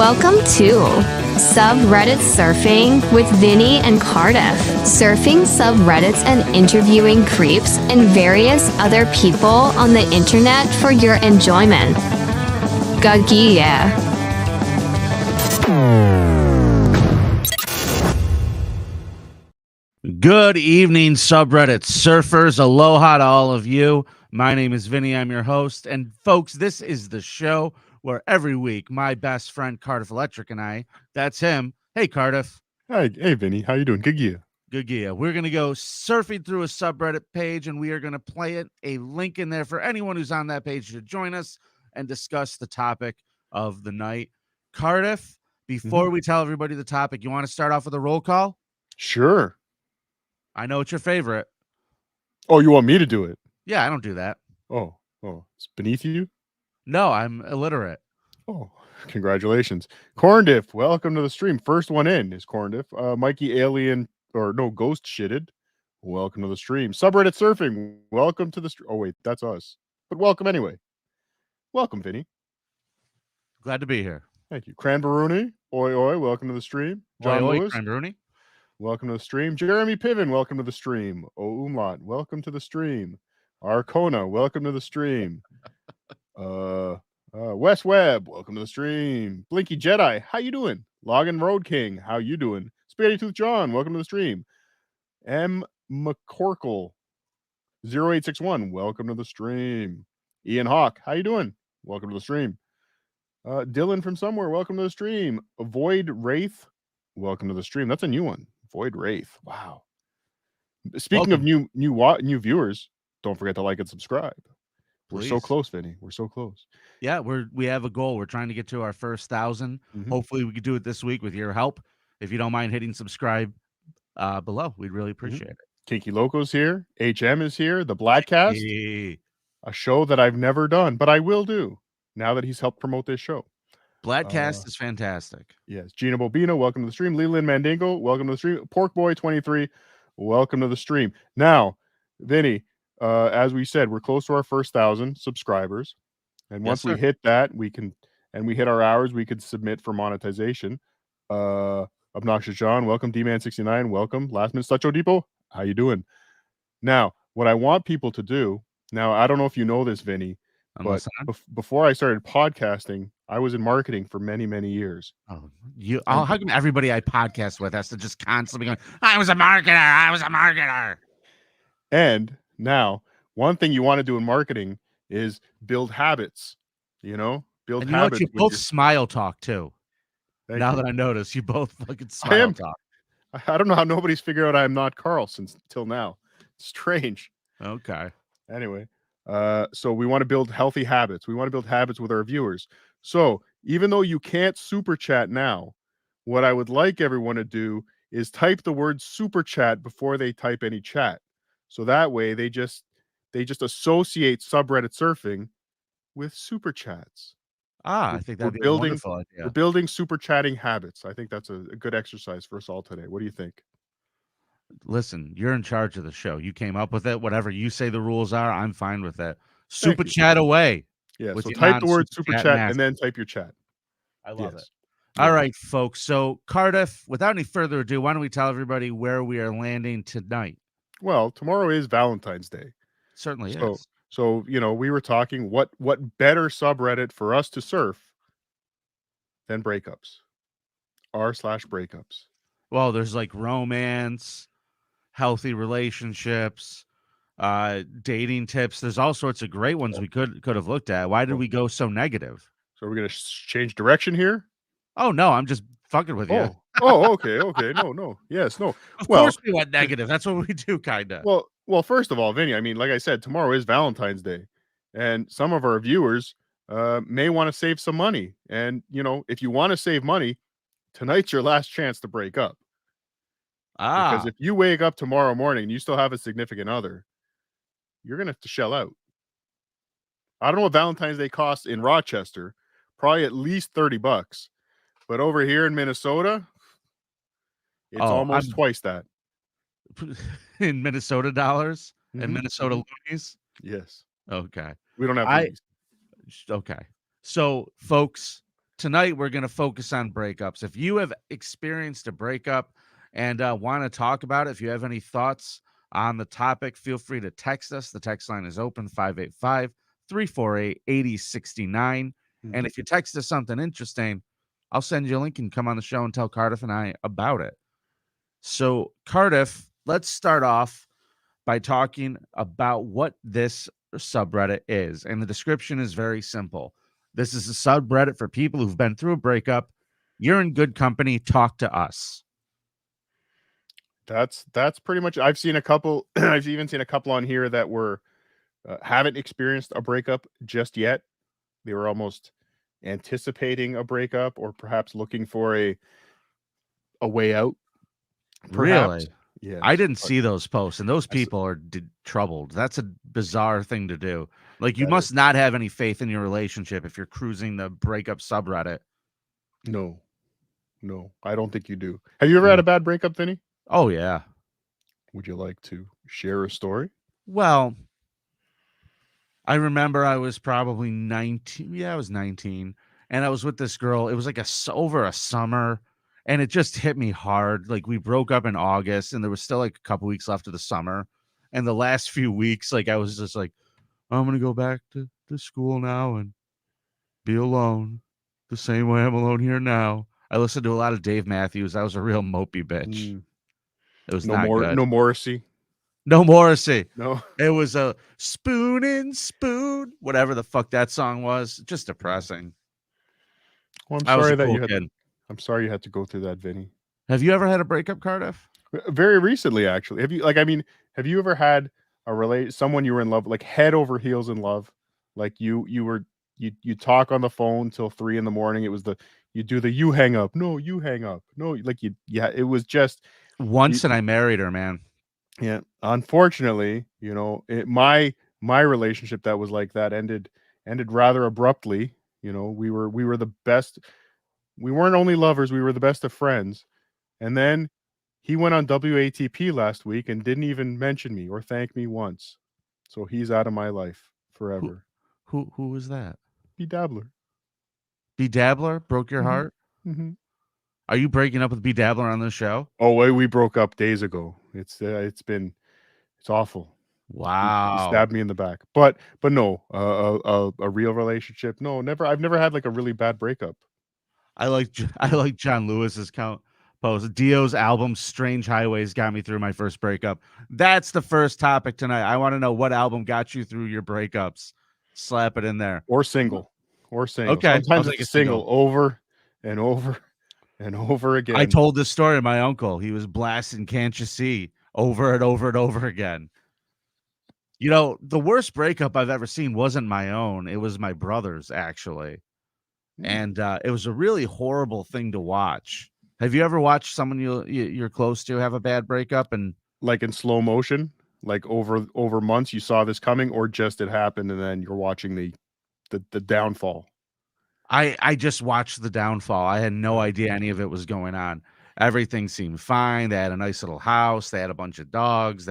Welcome to Subreddit Surfing with Vinnie and Cardiff. Surfing subreddits and interviewing creeps and various other people on the internet for your enjoyment. Gagia. Good evening, subreddit surfers. Aloha to all of you. My name is Vinny. I'm your host. And folks, this is the show where every week my best friend Cardiff Electric and I, that's him. Hey, Cardiff. Hi, hey, Vinny. How you doing? Good gear. Good gear. We're going to go surfing through a subreddit page, and we are going to play it, a link in there for anyone who's on that page to join us and discuss the topic of the night. Cardiff, before we tell everybody the topic, you want to start off with a roll call? Sure. I know it's your favorite. Oh, you want me to do it? Yeah, I don't do that. Oh, it's beneath you? No, I'm illiterate. Oh, congratulations. Corndiff, welcome to the stream. First one in is Corndiff. Mikey Alien, or no, Ghost Shitted, welcome to the stream. Subreddit Surfing, welcome to the stream. Oh, wait, that's us. But welcome anyway. Welcome, Vinny. Glad to be here. Thank you. Cranberuni, oi, welcome to the stream. John oi, Lewis, Cranberuni. welcome to the stream. Jeremy Piven, welcome to the stream. O Umlaut, welcome to the stream. Arcona, welcome to the stream. Wes Webb, welcome to the stream. Blinky Jedi, how you doing? Logan Road King, how you doing? Spaghetti Tooth John, welcome to the stream. M. McCorkle 0861, welcome to the stream. Ian Hawk, how you doing? Welcome to the stream. Dylan from somewhere, welcome to the stream. Void Wraith, welcome to the stream. That's a new one. Void Wraith. Wow. Speaking of new viewers, don't forget to like and subscribe. We're so close, Vinny. We're so close. Yeah, we have a goal. We're trying to get to our first 1,000. Hopefully, we could do it this week with your help. If you don't mind hitting subscribe below, we'd really appreciate it. Kinky Loco's here. HM is here. The Blackcast, a show that I've never done, but I will do now that he's helped promote this show. Blackcast is fantastic. Yes. Gina Bobino, welcome to the stream. Leland Mandingo, welcome to the stream. Pork Boy 23, welcome to the stream. Now, Vinny, as we said, we're close to our first 1,000 subscribers, and once we hit that, we hit our hours, we could submit for monetization. Obnoxious John, welcome. D-Man69, welcome. Last Minute Stucho Depot, how you doing? Now, what I want people to do, now I don't know if you know this, Vinny, but before I started podcasting, I was in marketing for many, many years. How come everybody I podcast with has to just constantly going, I was a marketer. And now, one thing you want to do in marketing is build habits, build habits. You both smile talk too. Now that I notice, you both fucking smile talk. I don't know how nobody's figured out I'm not Carl till now. Strange. Okay. Anyway, so we want to build healthy habits. We want to build habits with our viewers. So even though you can't super chat now, what I would like everyone to do is type the word super chat before they type any chat. So that way they just associate subreddit surfing with super chats. I think that'd be a wonderful idea. We're building super chatting habits. I think that's a good exercise for us all today. What do you think? Listen, you're in charge of the show. You came up with it. Whatever you say the rules are, I'm fine with it. Super chat away. Yeah, so type the word super chat and then type your chat. I love it. All right, folks. So Cardiff, without any further ado, why don't we tell everybody where we are landing tonight? Well, tomorrow is Valentine's Day. Certainly is. So, we were talking what better subreddit for us to surf than breakups. r/breakups. Well, there's like romance, healthy relationships, dating tips. There's all sorts of great ones we could have looked at. Why did we go so negative? So we're going to change direction here? Oh, no, I'm just fucking with you. Okay. No. Yes, no. Of course we went negative. That's what we do, kind of. Well, first of all, Vinny, I mean, like I said, tomorrow is Valentine's Day, and some of our viewers may want to save some money. And, if you want to save money, tonight's your last chance to break up. Because if you wake up tomorrow morning and you still have a significant other, you're going to have to shell out. I don't know what Valentine's Day costs in Rochester, probably at least $30. But over here in Minnesota, it's almost twice that. In Minnesota dollars and Minnesota loonies? Yes. Okay. We don't have loonies. Okay. So, folks, tonight we're going to focus on breakups. If you have experienced a breakup and want to talk about it, if you have any thoughts on the topic, feel free to text us. The text line is open, 585-348-8069. And if you text us something interesting, I'll send you a link and come on the show and tell Cardiff and I about it. So, Cardiff, let's start off by talking about what this subreddit is. And the description is very simple. This is a subreddit for people who've been through a breakup. You're in good company. Talk to us. That's pretty much. I've seen a couple. I've even seen a couple on here that were haven't experienced a breakup just yet. They were almost anticipating a breakup, or perhaps looking for a way out. Perhaps. Really? Yeah. I didn't see those posts, and those people are troubled. That's a bizarre thing to do. Like, you must not have any faith in your relationship if you're cruising the breakup subreddit. No, I don't think you do. Have you ever had a bad breakup, Vinny? Oh, yeah. Would you like to share a story? Well, I remember I was probably 19. Yeah, I was 19. And I was with this girl. It was like over a summer. And it just hit me hard. Like, we broke up in August, and there was still like a couple weeks left of the summer. And the last few weeks, like, I was just like, I'm going to go back to school now and be alone the same way I'm alone here now. I listened to a lot of Dave Matthews. I was a real mopey bitch. It was not good. No Morrissey. No Morrissey. No. It was a spoon and spoon, whatever the fuck that song was. Just depressing. Well, I'm sorry that you had. Kid. I'm sorry you had to go through that, Vinny. Have you ever had a breakup, Cardiff? Very recently, actually. Have you have you ever had someone you were in love, like head over heels in love? Like you talk on the phone till 3 a.m. You do the you hang up. No, you hang up. No, like it was just once, and I married her, man. Yeah. Unfortunately, my relationship that was like that ended rather abruptly. We were the best. We weren't only lovers, we were the best of friends. And then he went on WATP last week and didn't even mention me or thank me once. So he's out of my life forever. Who was that? B Dabbler. B Dabbler broke your heart? Mm-hmm. Are you breaking up with B Dabbler on this show? Oh, wait, we broke up days ago. It's awful. Wow. He stabbed me in the back. But no, a real relationship. No, never. I've never had like a really bad breakup. I like John Lewis's post. Dio's album Strange Highways got me through my first breakup. That's the first topic tonight. I want to know what album got you through your breakups. Slap it in there. Or single. Okay. Sometimes it's a single over and over and over again. I told this story to my uncle. He was blasting Can't You See over and over and over again. The worst breakup I've ever seen wasn't my own. It was my brother's, actually. And it was a really horrible thing to watch. Have you ever watched someone you're close to have a bad breakup, and like in slow motion, like over months you saw this coming, or just it happened and then you're watching the downfall? I just watched the downfall. I had no idea any of it was going on. Everything seemed fine. They had a nice little house. They had a bunch of dogs.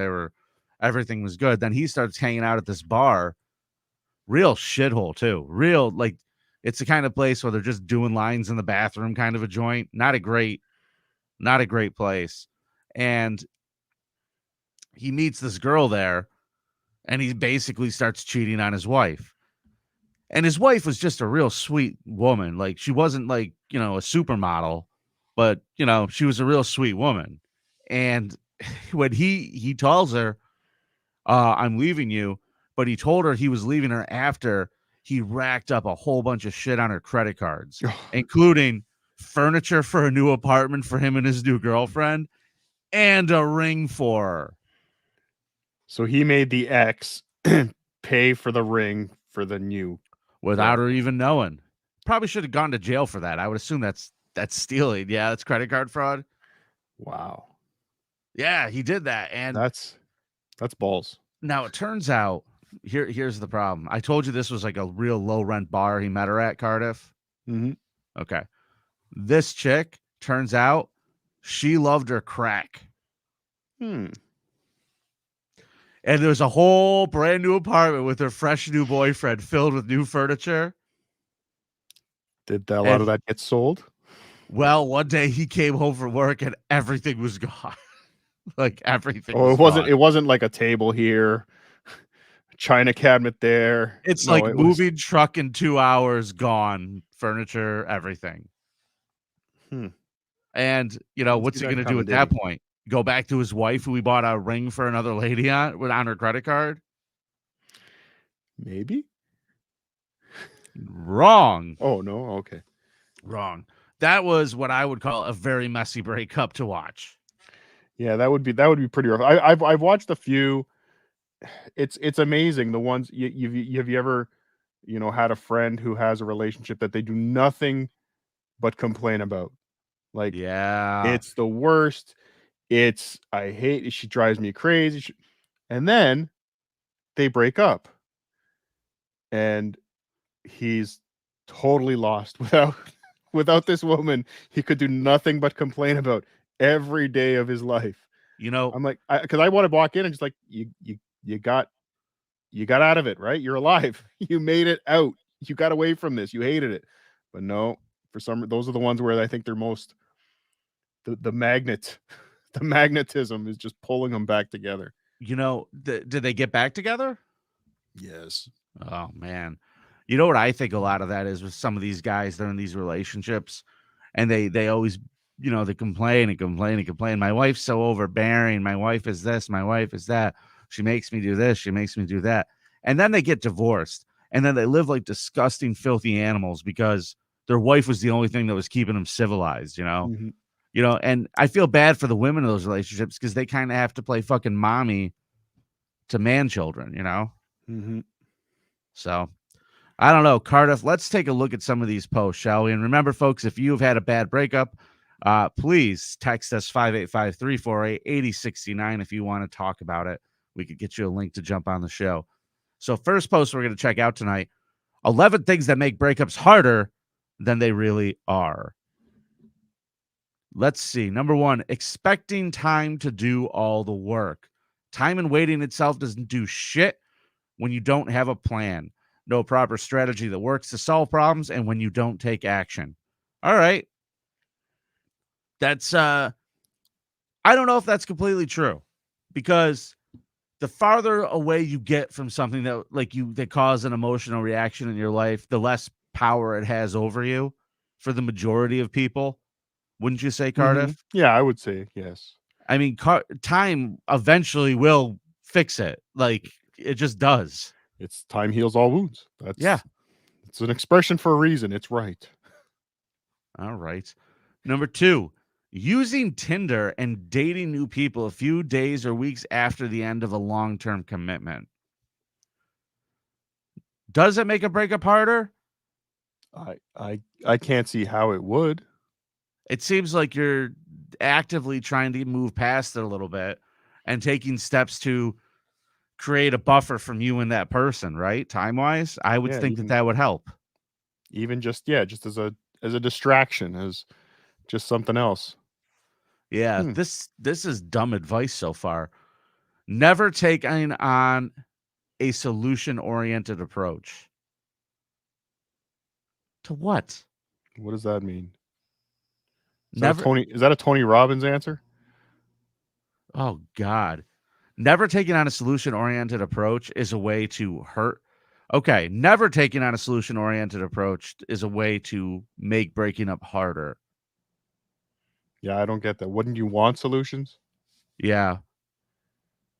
Everything was good. Then he starts hanging out at this bar. Real shithole too. Real, like, it's the kind of place where they're just doing lines in the bathroom, kind of a joint. Not a great place. And he meets this girl there, and he basically starts cheating on his wife. And his wife was just a real sweet woman. Like, she wasn't like, a supermodel, but, she was a real sweet woman. And when he tells her, I'm leaving you, but he told her he was leaving her after he racked up a whole bunch of shit on her credit cards, including furniture for a new apartment for him and his new girlfriend and a ring for her. So he made the ex pay for the ring for the new. Without her even knowing. Probably should have gone to jail for that. I would assume that's stealing. Yeah, that's credit card fraud. Wow. Yeah, he did that. And that's balls. Now it turns out, here's the problem. I told you this was like a real low rent bar he met her at, Cardiff. Mm-hmm. Okay. This chick, turns out, she loved her crack. And there was a whole brand new apartment with her fresh new boyfriend filled with new furniture. Did a lot of that get sold? Well, one day he came home from work and everything was gone. Like everything. Oh, was gone. it wasn't like a table here, china cabinet there. It's No, like it was. moving truck in 2 hours, gone, furniture, everything. And Didn't what's see he that gonna do coming, at did that he? point? Go back to his wife who he bought a ring for another lady on her credit card? Maybe. Wrong. Oh no. Okay. Wrong. That was what I would call a very messy breakup to watch. Yeah, that would be pretty rough. I've watched a few. It's amazing the ones have you ever had a friend who has a relationship that they do nothing but complain about. Like, Yeah. it's the worst. I hate it. She drives me crazy. And then they break up. And he's totally lost without this woman. He could do nothing but complain about every day of his life. I'm like, because I want to walk in and just like, you got out of it, right? You're alive. You made it out. You got away from this. You hated it. But no, those are the ones where I think they're most the magnetism is just pulling them back together. Did they get back together? Yes. Oh man. You know what I think a lot of that is with some of these guys, they're in these relationships and they always, they complain and complain and complain. My wife's so overbearing. My wife is this, my wife is that. She makes me do this, she makes me do that. And then they get divorced and then they live like disgusting, filthy animals because their wife was the only thing that was keeping them civilized, Mhm. And I feel bad for the women in those relationships because they kind of have to play fucking mommy to man children, Mhm. So I don't know, Cardiff. Let's take a look at some of these posts, shall we? And remember, folks, if you've had a bad breakup, please text us 585-348-8069 if you want to talk about it. We could get you a link to jump on the show. So first post we're going to check out tonight, 11 things that make breakups harder than they really are. Let's see. Number 1, expecting time to do all the work. Time and waiting itself doesn't do shit when you don't have a plan, no proper strategy that works to solve problems, and when you don't take action. All right. That's I don't know if that's completely true because the farther away you get from something that cause an emotional reaction in your life, the less power it has over you for the majority of people. Wouldn't you say, Mhm. Cardiff? Yeah, I would say yes. I mean, time eventually will fix it. Like it just does. It's time heals all wounds. Yeah. It's an expression for a reason. It's right. All right. Number 2, using Tinder and dating new people a few days or weeks after the end of a long-term commitment. Does it make a breakup harder? I can't see how it would. It seems like you're actively trying to move past it a little bit and taking steps to create a buffer from you and that person, right? Time-wise, I would Yeah, think that would help. even just as a distraction, as just something else. Yeah, this is dumb advice so far. Never taking on a solution-oriented approach. To what? What does that mean? Never. Is that a Tony Robbins answer? Oh God. Never taking on a solution-oriented approach is a way to hurt. Okay, never taking on a solution-oriented approach is a way to make breaking up harder. Yeah, I don't get that. Wouldn't you want solutions? Yeah.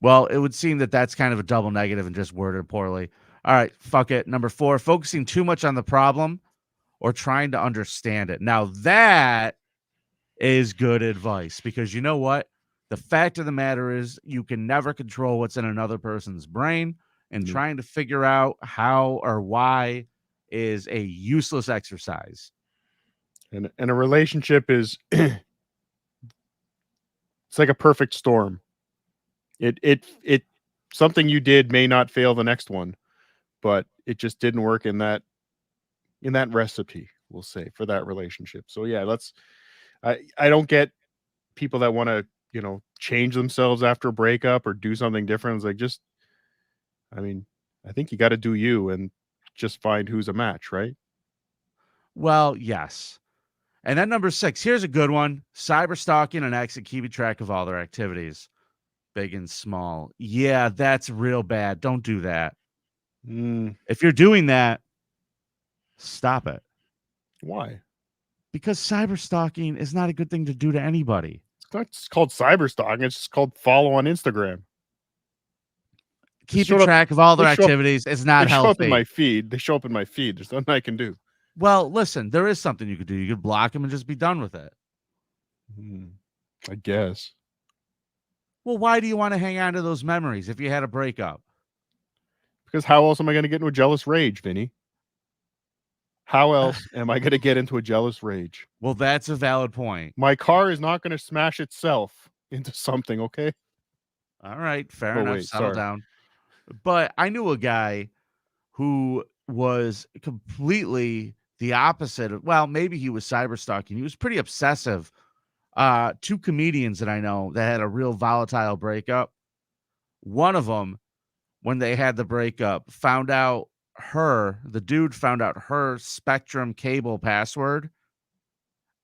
Well, it would seem that that's kind of a double negative and just worded poorly. All right, fuck it. Number 4, focusing too much on the problem or trying to understand it. Now that is good advice because you know what? The fact of the matter is you can never control what's in another person's brain, and Nope. trying to figure out how or why is a useless exercise. And a relationship is it's like a perfect storm. It something you did may not fail the next one, but it just didn't work in that recipe, we'll say, for that relationship. So yeah, I don't get people that want to, change themselves after a breakup or do something different. It's like I mean, I think you got to do you and just find who's a match, right? Well, yes. And then number 6, here's a good one. Cyber stalking an ex and keeping track of all their activities, big and small. Yeah, that's real bad. Don't do that. Mm, If you're doing that, stop it. why? Because cyber stalking is not a good thing to do to anybody. It's not just called cyber stalking. It's just called follow on Instagram. Just Keeping showed up. track of all They their show up. activities is They not show up in my healthy. feed. They show up in my feed. There's nothing I can do. Well, listen, there is something you could do. You could block them and just be done with it. I guess. Well, why do you want to hang on to those memories if you had a breakup? Because how else am I going to get into a jealous rage, Vinny? How else am I going to get into a jealous rage? Well, that's a valid point. My car is not going to smash itself into something, okay? All right, fair Oh, enough. wait, Settle sorry. down. But I knew a guy who was completely the opposite of, well, maybe he was cyber stalking. He was pretty obsessive. 2 comedians that I know that had a real volatile breakup. One of them, when they had the breakup, the dude found out her Spectrum cable password,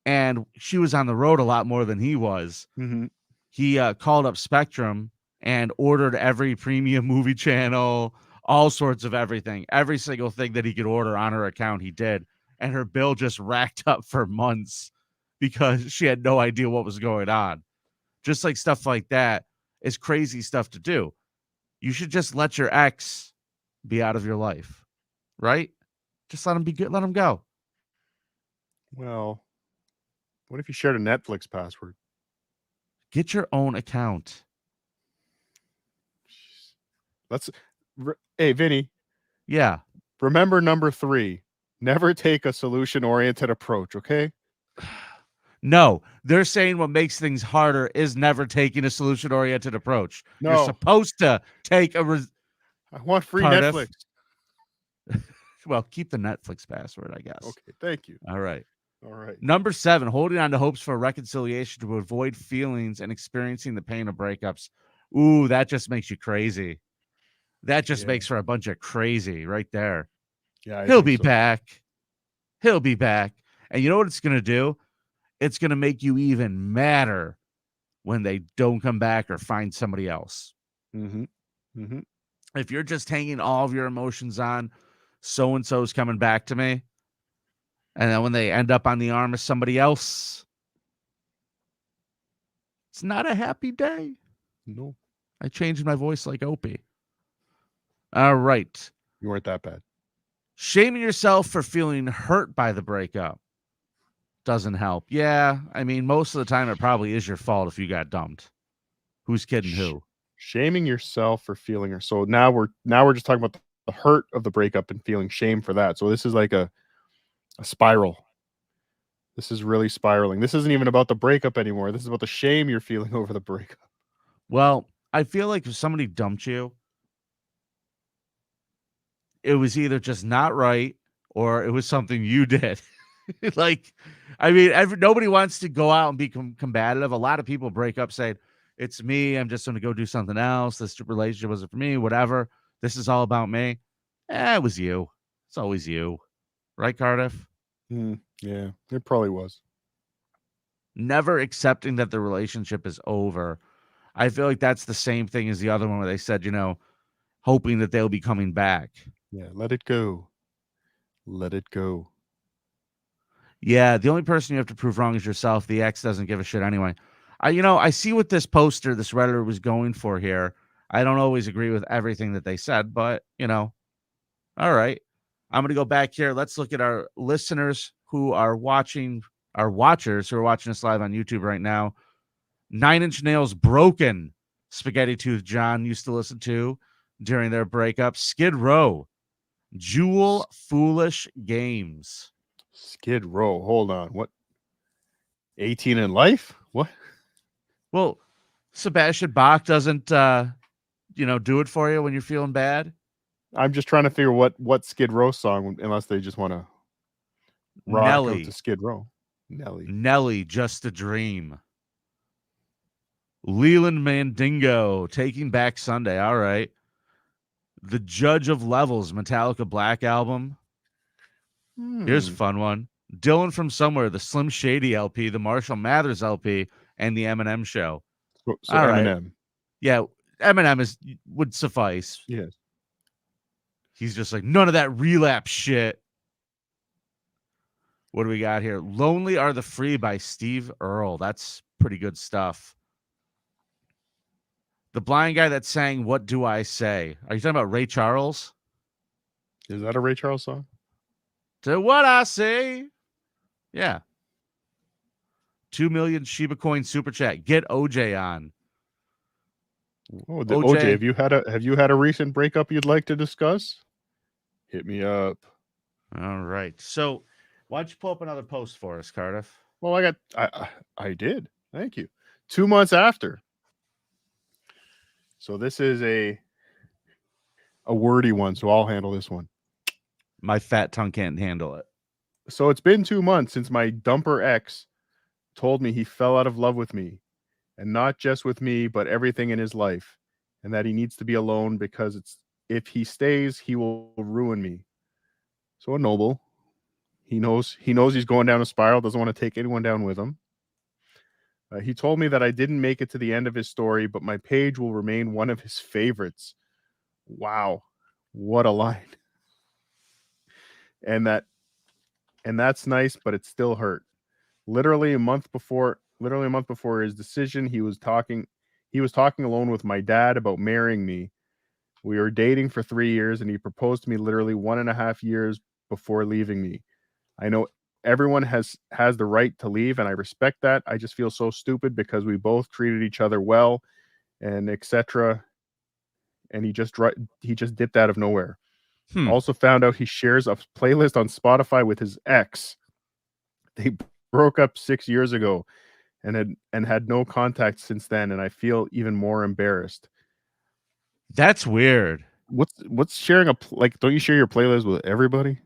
and she was on the road a lot more than he was. Mhm. He called up Spectrum and ordered every premium movie channel, all sorts of everything, every single thing that he could order on her account, he did. And her bill just racked up for months because she had no idea what was going on. Just like stuff like that is crazy stuff to do. You should just let your ex be out of your life, right? Just let him be good. Let him go. Well, what if you shared a Netflix password? Get your own account. Hey, Vinny, Yeah. remember number 3. Never take a solution-oriented approach, okay? No, they're saying what makes things harder is never taking a solution-oriented approach. You're No. supposed to take a I want free Cardiff. Netflix. Well, keep the Netflix password, I guess. Okay, thank you. All right. All right. Number 7, holding on to hopes for reconciliation to avoid feelings and experiencing the pain of breakups. Ooh, that just makes you crazy. That just Yeah. makes for a bunch of crazy right there. Yeah, He'll be back. He'll be back. And you know what it's going to do? It's going to make you even madder when they don't come back or find somebody else. Mm-hmm. If you're just hanging all of your emotions on so-and-so's coming back to me, and then when they end up on the arm of somebody else, it's not a happy day. No. I changed my voice like Opie. All right. You weren't that bad. Shaming yourself for feeling hurt by the breakup doesn't help. Yeah, I mean, most of the time it probably is your fault if you got dumped. Who's kidding who? Shaming yourself for feeling her. So now we're just talking about the hurt of the breakup and feeling shame for that. So this is like a spiral. This is really spiraling. This isn't even about the breakup anymore. This is about the shame you're feeling over the breakup. Well, I feel like if somebody dumped you, it was either just not right or it was something you did. Like, I mean, nobody wants to go out and be combative. A lot of people break up saying, it's me. I'm just going to go do something else. This relationship wasn't for me, whatever. This is all about me. It was you. It's always you. Right, Cardiff? Yeah, it probably was. Never accepting that the relationship is over. I feel like that's the same thing as the other one where they said, hoping that they'll be coming back. Yeah, let it go. Let it go. Yeah, the only person you have to prove wrong is yourself. The ex doesn't give a shit anyway. I see what this Redditor was going for here. I don't always agree with everything that they said, but, all right. I'm going to go back here. Let's look at our listeners who are watching, our watchers who are watching us live on YouTube right now. 9 Inch Nails Broken, Spaghetti Tooth John used to listen to during their breakup. Skid Row, Jewel Foolish Games. Skid Row. Hold on. What? 18 in Life? What? Well, Sebastian Bach doesn't, do it for you when you're feeling bad. I'm just trying to figure what Skid Row song, unless they just want to rock out to Skid Row. Nelly, Just a Dream. Leland Mandingo, Taking Back Sunday. All right. The Judge of Levels, Metallica Black Album. Here's a fun one. Dylan from Somewhere, the Slim Shady LP, the Marshall Mathers LP, and the Eminem Show. So All right. Eminem. Yeah, Eminem would suffice. Yes. He's just like, none of that relapse shit. What do we got here? Lonely Are the Free by Steve Earle. That's pretty good stuff. The blind guy that sang What Do I Say? Are you talking about Ray Charles? Is that a Ray Charles song? To What I Say? Yeah. 2 million Shiba Coin super chat. Get OJ on. Oh, OJ, have you had a recent breakup you'd like to discuss? Hit me up. All right. So why don't you pull up another post for us, Cardiff? Well, I did. Thank you. 2 months after. So this is a wordy one, so I'll handle this one. My fat tongue can't handle it. So it's been 2 months since my dumper ex told me he fell out of love with me, and not just with me, but everything in his life, and that he needs to be alone because if he stays, he will ruin me. So a noble. He knows he's going down a spiral, doesn't want to take anyone down with him. He told me that I didn't make it to the end of his story, but my page will remain one of his favorites. Wow. What a line. And that's nice, but it still hurt. Literally a month before his decision, he was talking alone with my dad about marrying me. We were dating for 3 years, and he proposed to me literally 1.5 years before leaving me. I know everyone has the right to leave, and I respect that. I just feel so stupid because we both treated each other well, and etc. And he just dipped out of nowhere. Also found out he shares a playlist on Spotify with his ex. They broke up 6 years ago, and had no contact since then, and I feel even more embarrassed. That's weird. What's sharing don't you share your playlist with everybody?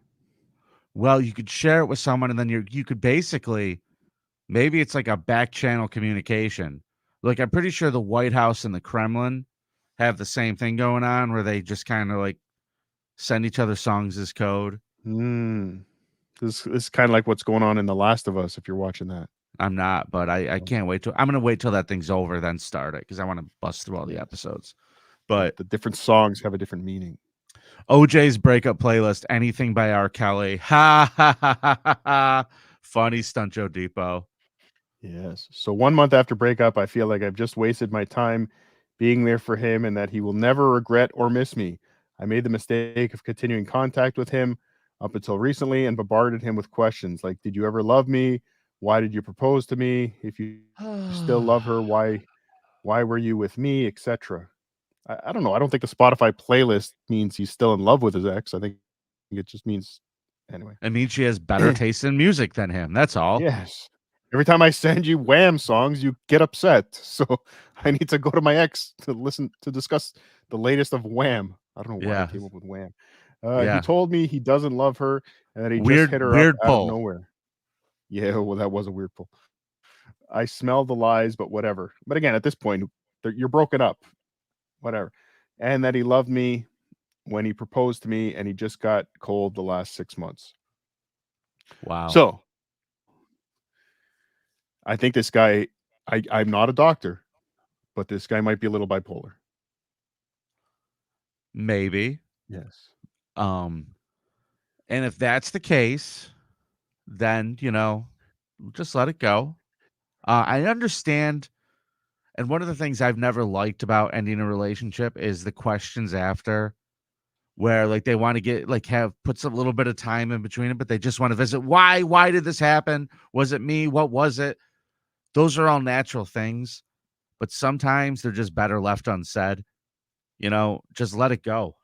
Well, you could share it with someone, and then you could basically, maybe it's like a back channel communication. Like, I'm pretty sure the White House and the Kremlin have the same thing going on, where they just kind of like send each other songs as code. This is kind of like what's going on in The Last of Us, if you're watching that. I'm not, but I can't wait I'm going to wait till that thing's over, then start it, because I want to bust through all the episodes. But the different songs have a different meaning. OJ's breakup playlist, anything by R. Kelly. Ha ha ha ha ha ha. Funny stunt Joe Depot. Yes. So 1 month after breakup, I feel like I've just wasted my time being there for him, and that he will never regret or miss me. I made the mistake of continuing contact with him up until recently and bombarded him with questions like, did you ever love me? Why did you propose to me? If you still love her, why were you with me, etc. I don't know. I don't think the Spotify playlist means he's still in love with his ex. I think it just means, anyway. It means she has better taste in music than him. That's all. Yes. Every time I send you Wham songs, you get upset. So I need to go to my ex to discuss the latest of Wham. I don't know why I came up with Wham. He told me he doesn't love her and that he just hit her up out of nowhere. Yeah, well, that was a weird pull. I smell the lies, but whatever. But again, at this point, you're broken up. Whatever. And that he loved me when he proposed to me, and he just got cold the last 6 months. Wow. So I think this guy, I'm not a doctor, but this guy might be a little bipolar. Maybe. Yes. And if that's the case, then, just let it go. I understand. And one of the things I've never liked about ending a relationship is the questions after, where like they want to get put some little bit of time in between it, but they just want to visit. Why did this happen? Was it me? What was it? Those are all natural things, but sometimes they're just better left unsaid. Just let it go.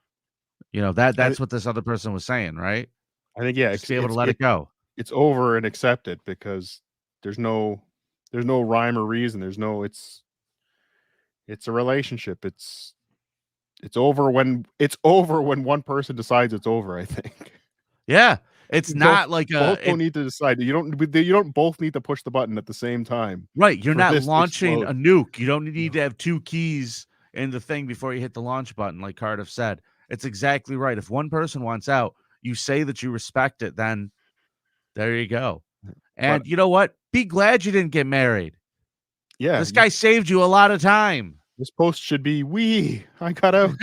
That's what this other person was saying, right? I think, yeah, just be able to let it go. It's over and accept it, because there's no rhyme or reason. It's a relationship. It's over when one person decides it's over, I think. Yeah. It's not both don't need to decide. You don't both need to push the button at the same time. Right. You're not launching a nuke. You don't need to have two keys in the thing before you hit the launch button, like Cardiff said. It's exactly right. If one person wants out, you say that you respect it, then There you go. And you know what? Be glad you didn't get married. Yeah, This guy saved you a lot of time. this post should be I got out.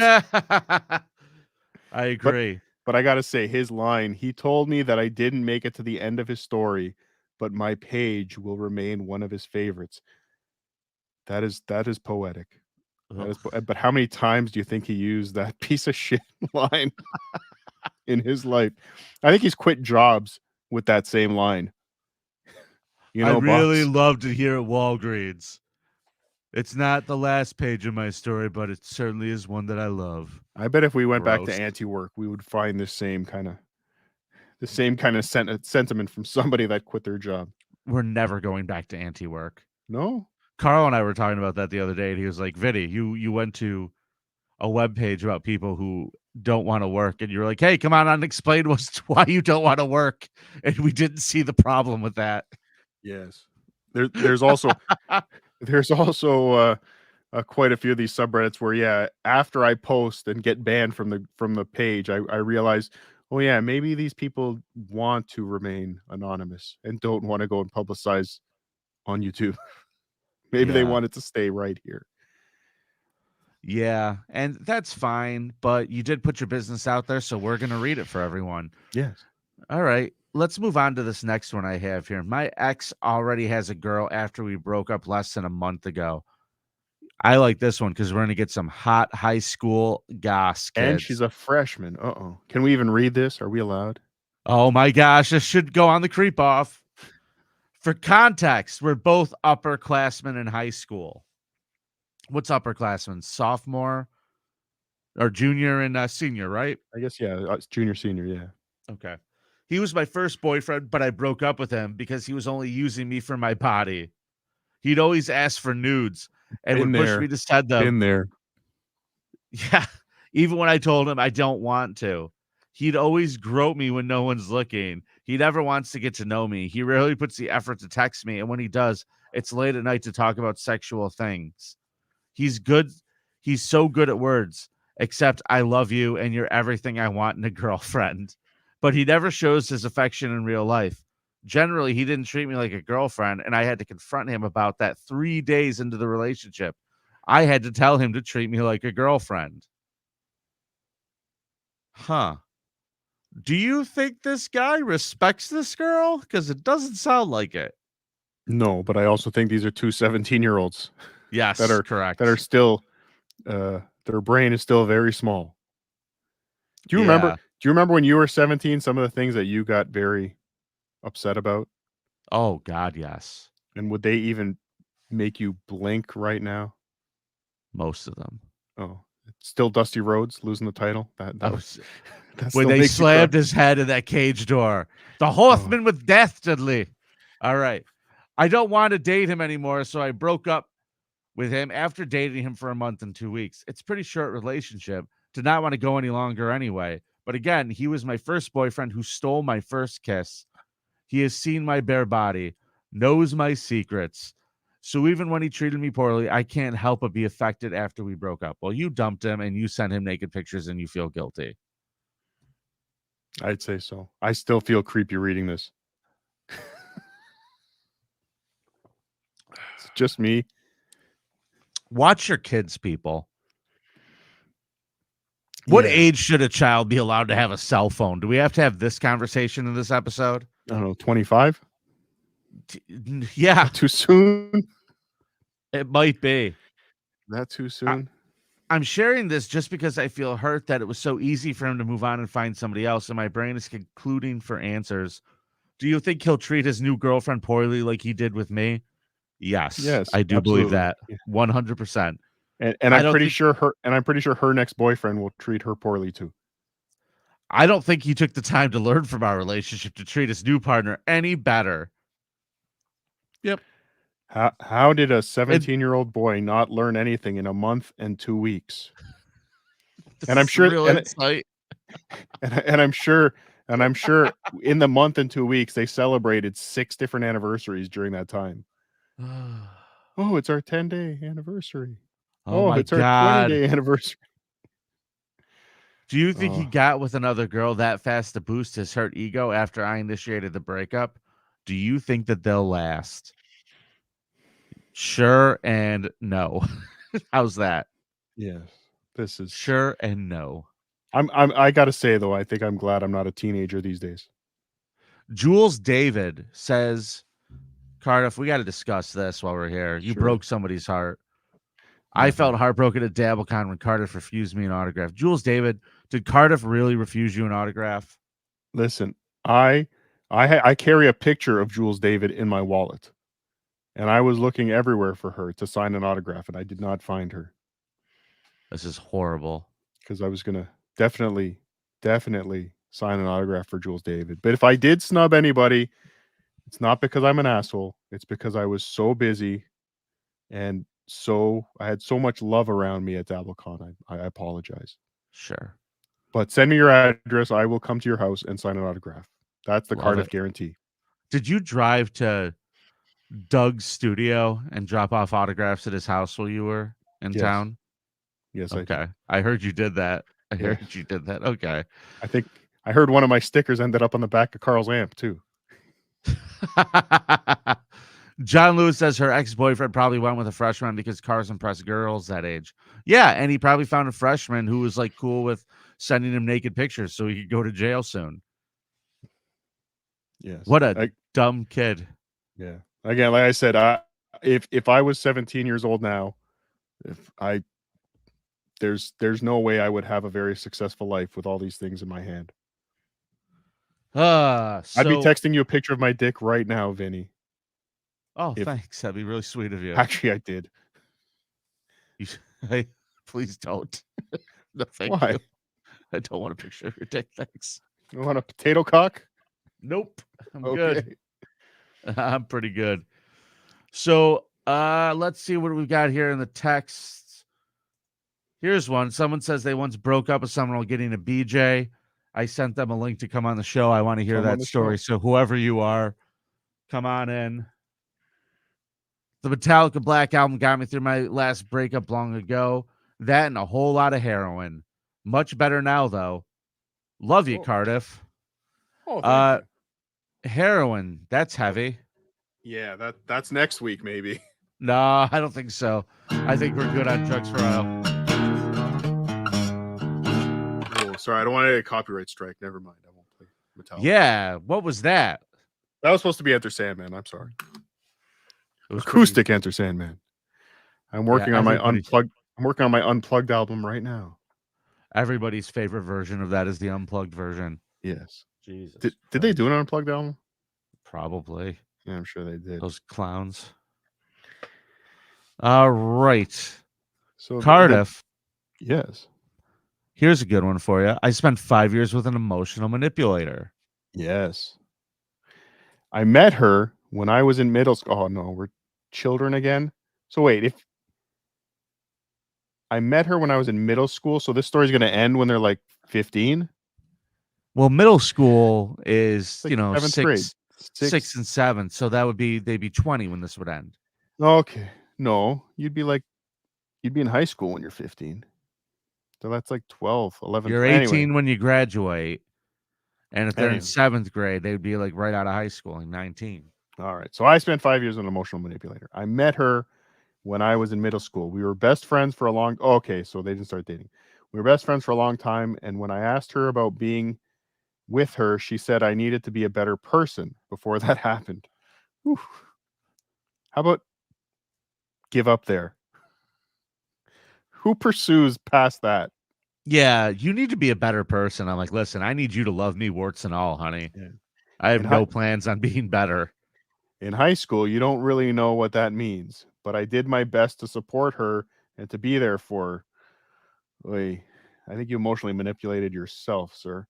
I agree. But I gotta say, his line, he told me that I didn't make it to the end of his story, but my page will remain one of his favorites. That is poetic. That is but how many times do you think he used that piece of shit line in his life? I think he's quit jobs with that same line. You know, I really boss. love to hear at Walgreens. It's not the last page of my story, but it certainly is one that I love. I bet if we went back to Gross. anti-work, we would find the same kind of sentiment from somebody that quit their job. We're never going back to anti-work. No? Carl and I were talking about that the other day, and he was like, Vinny, you went to a webpage about people who don't want to work, and you're like, hey, come on and explain why you don't want to work. And we didn't see the problem with that. Yes. There's also quite a few of these subreddits where, after I post and get banned from the page, I realize, oh yeah, maybe these people want to remain anonymous and don't want to go and publicize on YouTube. Maybe they want it to stay right here. Yeah, and that's fine, but you did put your business out there, so we're going to read it for everyone. Yes. All right, let's move on to this next one I have here. My ex already has a girl after we broke up less than a month ago. I like this one because we're going to get some hot high school goss, kids. And she's a freshman. Uh-oh. Can we even read this? Are we allowed? Oh my gosh, this should go on the creep off. For context, we're both upperclassmen in high school. What's upperclassmen? Sophomore or junior and senior, right? I guess, it's junior, senior, yeah. Okay. He was my first boyfriend, but I broke up with him because he was only using me for my body. He'd always ask for nudes and would push me to send them. In there. Yeah. Even when I told him I don't want to. He'd always grope me when no one's looking. He never wants to get to know me. He rarely puts the effort to text me. And when he does, it's late at night to talk about sexual things. He's good. He's so good at words, except I love you and you're everything I want in a girlfriend. But he never shows his affection in real life. Generally, he didn't treat me like a girlfriend, and I had to confront him about that 3 days into the relationship. I had to tell him to treat me like a girlfriend. Huh. Do you think this guy respects this girl? Because it doesn't sound like it. No, but I also think these are two 17-year-olds. Yes, that are correct. That are still, their brain is still very small. Do you remember when you were 17, some of the things that you got very upset about? Oh, God, yes. And would they even make you blink right now? Most of them. Oh, still Dusty Rhodes losing the title? When they slammed his head in that cage door. The horseman with death, Dudley. All right. I don't want to date him anymore, so I broke up with him after dating him for a month and 2 weeks. It's a pretty short relationship. Did not want to go any longer anyway. But again, he was my first boyfriend who stole my first kiss. He has seen my bare body, knows my secrets. So even when he treated me poorly, I can't help but be affected after we broke up. Well, you dumped him and you sent him naked pictures and you feel guilty. I'd say so. I still feel creepy reading this. It's just me. Watch your kids, people. What age should a child be allowed to have a cell phone? Do we have to have this conversation in this episode? I don't know, 25? Yeah. Too soon? It might be. That too soon? I'm sharing this just because I feel hurt that it was so easy for him to move on and find somebody else, and my brain is concluding for answers. Do you think he'll treat his new girlfriend poorly like he did with me? Yes, I do believe that 100%. And I'm pretty sure her next boyfriend will treat her poorly too. I don't think he took the time to learn from our relationship to treat his new partner any better. Yep. How did a 17-year-old boy not learn anything in a month and 2 weeks? And I'm sure, and I'm sure in the month and 2 weeks they celebrated 6 different anniversaries during that time. Oh, it's our 10-day anniversary. Oh my it's our God. 20-day anniversary. Do you think he got with another girl that fast to boost his hurt ego after I initiated the breakup? Do you think that they'll last? Sure and no. How's that? Yes. This is Sure and no. I gotta say though, I think I'm glad I'm not a teenager these days. Jules David says, Cardiff, we got to discuss this while we're here. You Sure. broke somebody's heart. I felt heartbroken at DabbleCon when Cardiff refused me an autograph. Jules David, did Cardiff really refuse you an autograph? Listen, I carry a picture of Jules David in my wallet, and I was looking everywhere for her to sign an autograph, and I did not find her This is horrible. because I was gonna definitely sign an autograph for Jules David. But if I did snub anybody, it's not because I'm an asshole. It's because I was so busy and I had so much love around me at DabbleCon. I apologize. Sure. But send me your address. I will come to your house and sign an autograph. That's the Love Cardiff it. guarantee. Did you drive to Doug's studio and drop off autographs at his house while you were in town? Yes, Okay. I did. I heard you did that. I Yeah. heard you did that. Okay. I think I heard one of my stickers ended up on the back of Carl's amp too. John Lewis says her ex-boyfriend probably went with a freshman because cars impress girls that age. Yeah, and he probably found a freshman who was like cool with sending him naked pictures so he could go to jail soon. Yes. What a dumb kid. Yeah. Again, like I said, if I was 17 years old now, there's no way I would have a very successful life with all these things in my hand. I'd be texting you a picture of my dick right now, Vinny. Oh, thanks. That'd be really sweet of you. Actually, I did. Hey, please don't. No, thank Why? you. I don't want a picture of your dick. Thanks. You want a potato cock? Nope. I'm Okay. good. I'm pretty good. So let's see what we've got here in the texts. Here's one. Someone says they once broke up with someone while getting a BJ. I sent them a link to come on the show. I want to hear that story. So whoever you are, come on in. The Metallica Black Album got me through my last breakup long ago. That and a whole lot of heroin. Much better now, though. Love you, Cardiff. Oh, thank you. Heroin, that's heavy. Yeah, that's next week, maybe. No, I don't think so. I think we're good on drugs for a while. Oh, sorry, I don't want to get a copyright strike. Never mind. I won't play Metallica. Yeah, what was that? That was supposed to be Enter Sandman. I'm sorry. Acoustic Enter Sandman. I'm working on my unplugged. I'm working on my unplugged album right now. Everybody's favorite version of that is the unplugged version. Yes. Jesus. Did they do an unplugged album? Probably. Yeah, I'm sure they did. Those clowns. All right. So Cardiff. Yes. Here's a good one for you. I spent 5 years with an emotional manipulator. Yes. I met her when I was in middle school. Oh no, we're children again. So wait, if I met her when I was in middle school, so this story's going to end when they're like 15. Well, middle school is, like 6 and 7. So that would be, they'd be 20 when this would end. Okay. No, you'd be in high school when you're 15. So that's like 12, 11. You're 18 anyway. when you graduate. And if they're in 7th grade, they'd be like right out of high school, like 19. All right. So I spent 5 years with an emotional manipulator. I met her when I was in middle school. We were best friends for a long. Oh, okay. So they didn't start dating. We were best friends for a long time. And when I asked her about being with her, she said I needed to be a better person before that happened. Whew. How about give up there? Who pursues past that? Yeah, you need to be a better person. I'm like, listen, I need you to love me, warts and all, honey. Yeah. I have no plans on being better. In high school, you don't really know what that means, but I did my best to support her and to be there for her. I think you emotionally manipulated yourself, sir.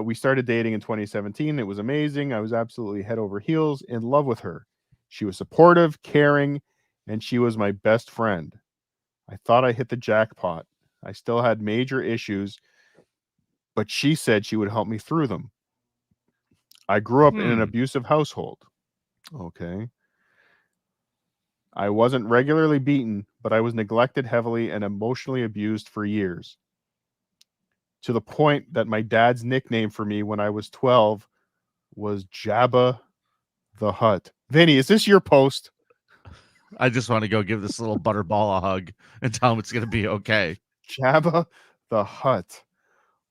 We started dating in 2017. It was amazing. I was absolutely head over heels in love with her. She was supportive, caring, and she was my best friend. I thought I hit the jackpot. I still had major issues, but she said she would help me through them. I grew up in an abusive household. Okay. I wasn't regularly beaten, but I was neglected heavily and emotionally abused for years. to the point that my dad's nickname for me when I was 12 was Jabba the Hutt. Vinny, is this your post? I just want to go give this little butterball a hug and tell him it's going to be okay. Jabba the Hutt.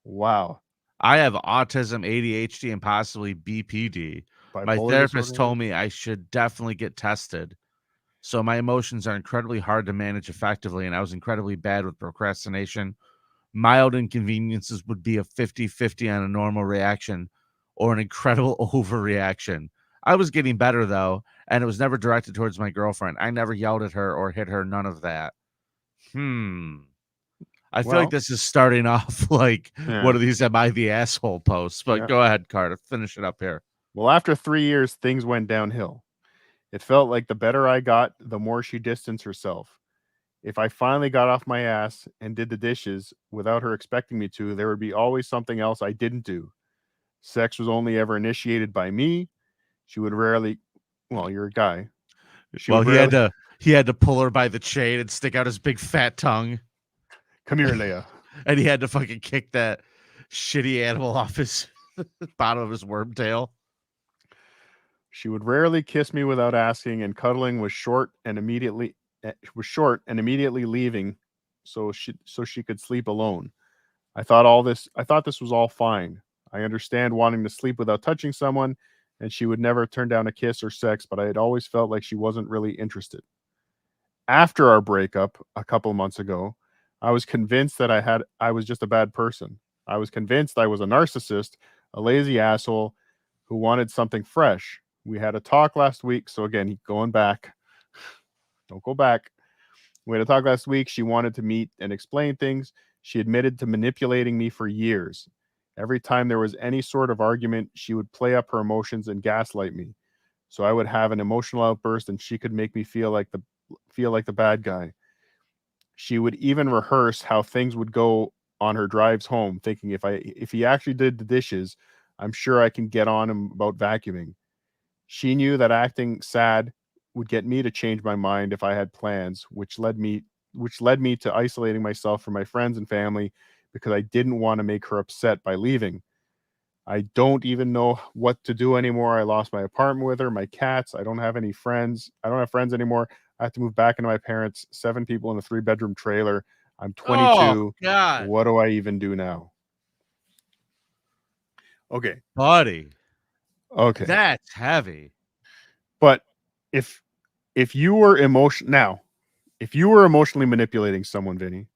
Wow. I have autism, ADHD, and possibly BPD. My Bipolar therapist disorder, told me I should definitely get tested. So my emotions are incredibly hard to manage effectively, and I was incredibly bad with procrastination. Mild inconveniences would be a 50-50 on a normal reaction or an incredible overreaction. I was getting better, though, and it was never directed towards my girlfriend. I never yelled at her or hit her, none of that. I feel like Well, this is starting off like yeah, one of these "Am I the asshole" posts, but yeah. go ahead, Carter. Finish it up here. Well, after 3 years, things went downhill. It felt like the better I got, the more she distanced herself. If I finally got off my ass and did the dishes without her expecting me to, there would be always something else I didn't do. Sex was only ever initiated by me. She would rarely, well, you're a guy. She Well, would rarely, he had to pull her by the chain and stick out his big fat tongue, come here, Leia. and he had to fucking kick that shitty animal off his bottom of his worm tail. She would rarely kiss me without asking, and cuddling was short and immediately leaving, so she could sleep alone. I thought this was all fine. I understand wanting to sleep without touching someone, and she would never turn down a kiss or sex, but I had always felt like she wasn't really interested. After our breakup a couple of months ago, I was convinced that I was just a bad person. I was convinced I was a narcissist, a lazy asshole who wanted something fresh. We had a talk last week, so again, going back. Don't go back. We had a talk last week. She wanted to meet and explain things. She admitted to manipulating me for years. Every time there was any sort of argument, she would play up her emotions and gaslight me. So I would have an emotional outburst and she could make me feel like the bad guy. She would even rehearse how things would go on her drives home, thinking if he actually did the dishes, I'm sure I can get on him about vacuuming. She knew that acting sad would get me to change my mind if I had plans, which led me to isolating myself from my friends and family because I didn't want to make her upset by leaving. I don't even know what to do anymore. I lost my apartment with her, my cats. I don't have any friends. I don't have friends anymore. I have to move back into my parents, 7 people in a 3-bedroom trailer. I'm Oh 22. God, What do I even do now? Okay. buddy, Okay. that's heavy. But if you were if you were emotionally manipulating someone, Vinny,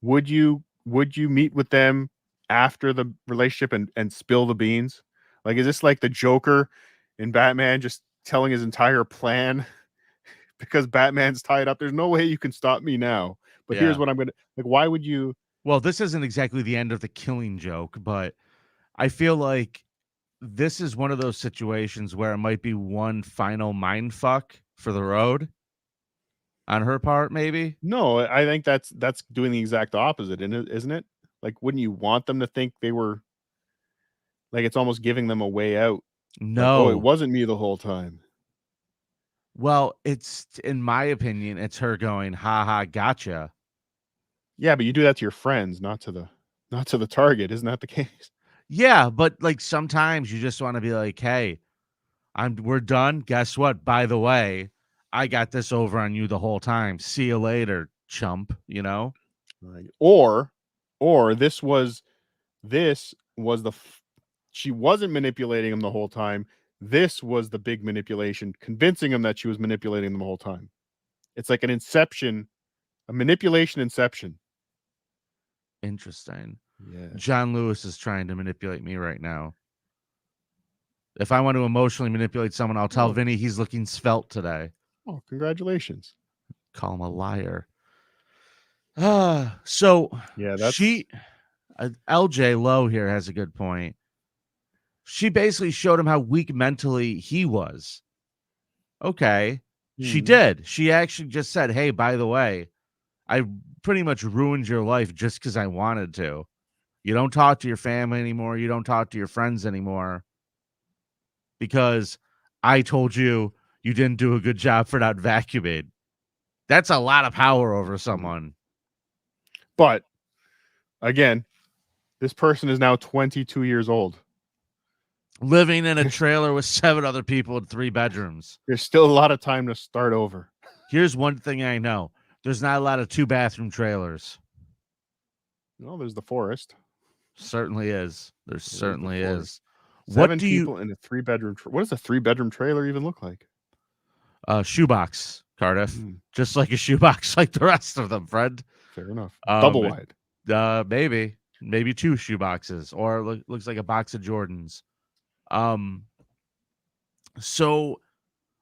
would you meet with them after the relationship and spill the beans? Like, is this like the Joker in Batman just telling his entire plan because Batman's tied up? There's no way you can stop me now. But here's Yeah. what I'm gonna like. Why would you? Well, this isn't exactly the end of the Killing Joke, but I feel like this is one of those situations where it might be one final mind fuck for the road on her part, maybe. No, I think that's doing the exact opposite, isn't it? Like, wouldn't you want them to think they were like it's almost giving them a way out? Like, oh, it No. wasn't me the whole time. Well, it's in my opinion, it's her going, "Ha ha, gotcha." Yeah, but you do that to your friends, not to the target. Isn't that the case? Yeah, but like sometimes you just want to be like, "Hey, we're done. Guess what? By the way, I got this over on you the whole time. See you later, chump." You know? Right. Or this was she wasn't manipulating him the whole time. This was the big manipulation, convincing him that she was manipulating him the whole time. It's like an inception, a manipulation inception. Interesting. Yes. John Lewis is trying to manipulate me right now. If I want to emotionally manipulate someone, I'll tell Oh. Vinny he's looking svelte today. Oh, congratulations. Call him a liar. So Yeah, that's LJ Lowe here has a good point. She basically showed him how weak mentally he was. Okay. She did. She actually just said, "Hey, by the way, I pretty much ruined your life just because I wanted to. You don't talk to your family anymore. You don't talk to your friends anymore because I told you you didn't do a good job for not vacuuming." That's a lot of power over someone. But again, this person is now 22 years old. Living in a trailer with 7 other people in 3 bedrooms. There's still a lot of time to start over. Here's one thing I know. There's not a lot of 2-bathroom trailers. Well, there's the forest. Certainly is. There certainly is. 7 people in a 3-bedroom. What does a 3-bedroom trailer even look like? Shoebox, Cardiff. Just like a shoebox, like the rest of them, friend. Fair enough. Double wide. Maybe 2 shoeboxes, or looks like a box of Jordans. So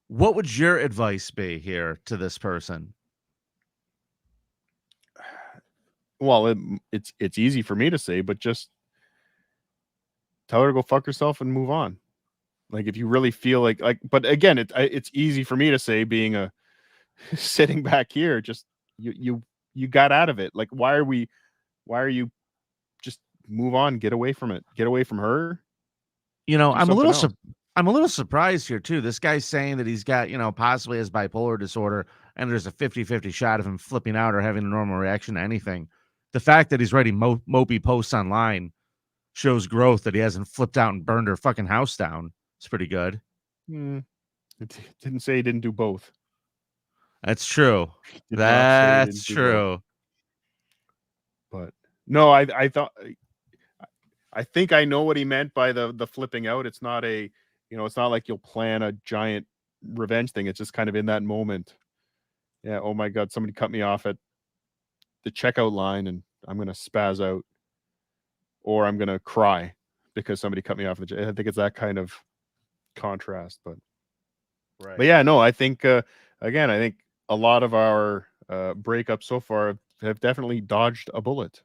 what would your advice be here to this person? Well, it's easy for me to say, but just tell her to go fuck herself and move on. Like, if you really feel like, but again, it's easy for me to say, being a sitting back here, just you got out of it. Like, why are you just move on, get away from it, get away from her. I'm a little surprised here too. This guy's saying that he's got, possibly has bipolar disorder, and there's a 50-50 shot of him flipping out or having a normal reaction to anything. The fact that he's writing mopey posts online shows growth, that he hasn't flipped out and burned her fucking house down. It's pretty good. It didn't say he didn't do both. That's true. That's true. But no, I thought, I think I know what he meant by the flipping out. It's not it's not like you'll plan a giant revenge thing. It's just kind of in that moment. Yeah. Oh my God, somebody cut me off at the checkout line and I'm going to spaz out, or I'm going to cry because somebody cut me off. I think it's that kind of contrast, but yeah, no, I think, again, I think a lot of our breakups so far have definitely dodged a bullet.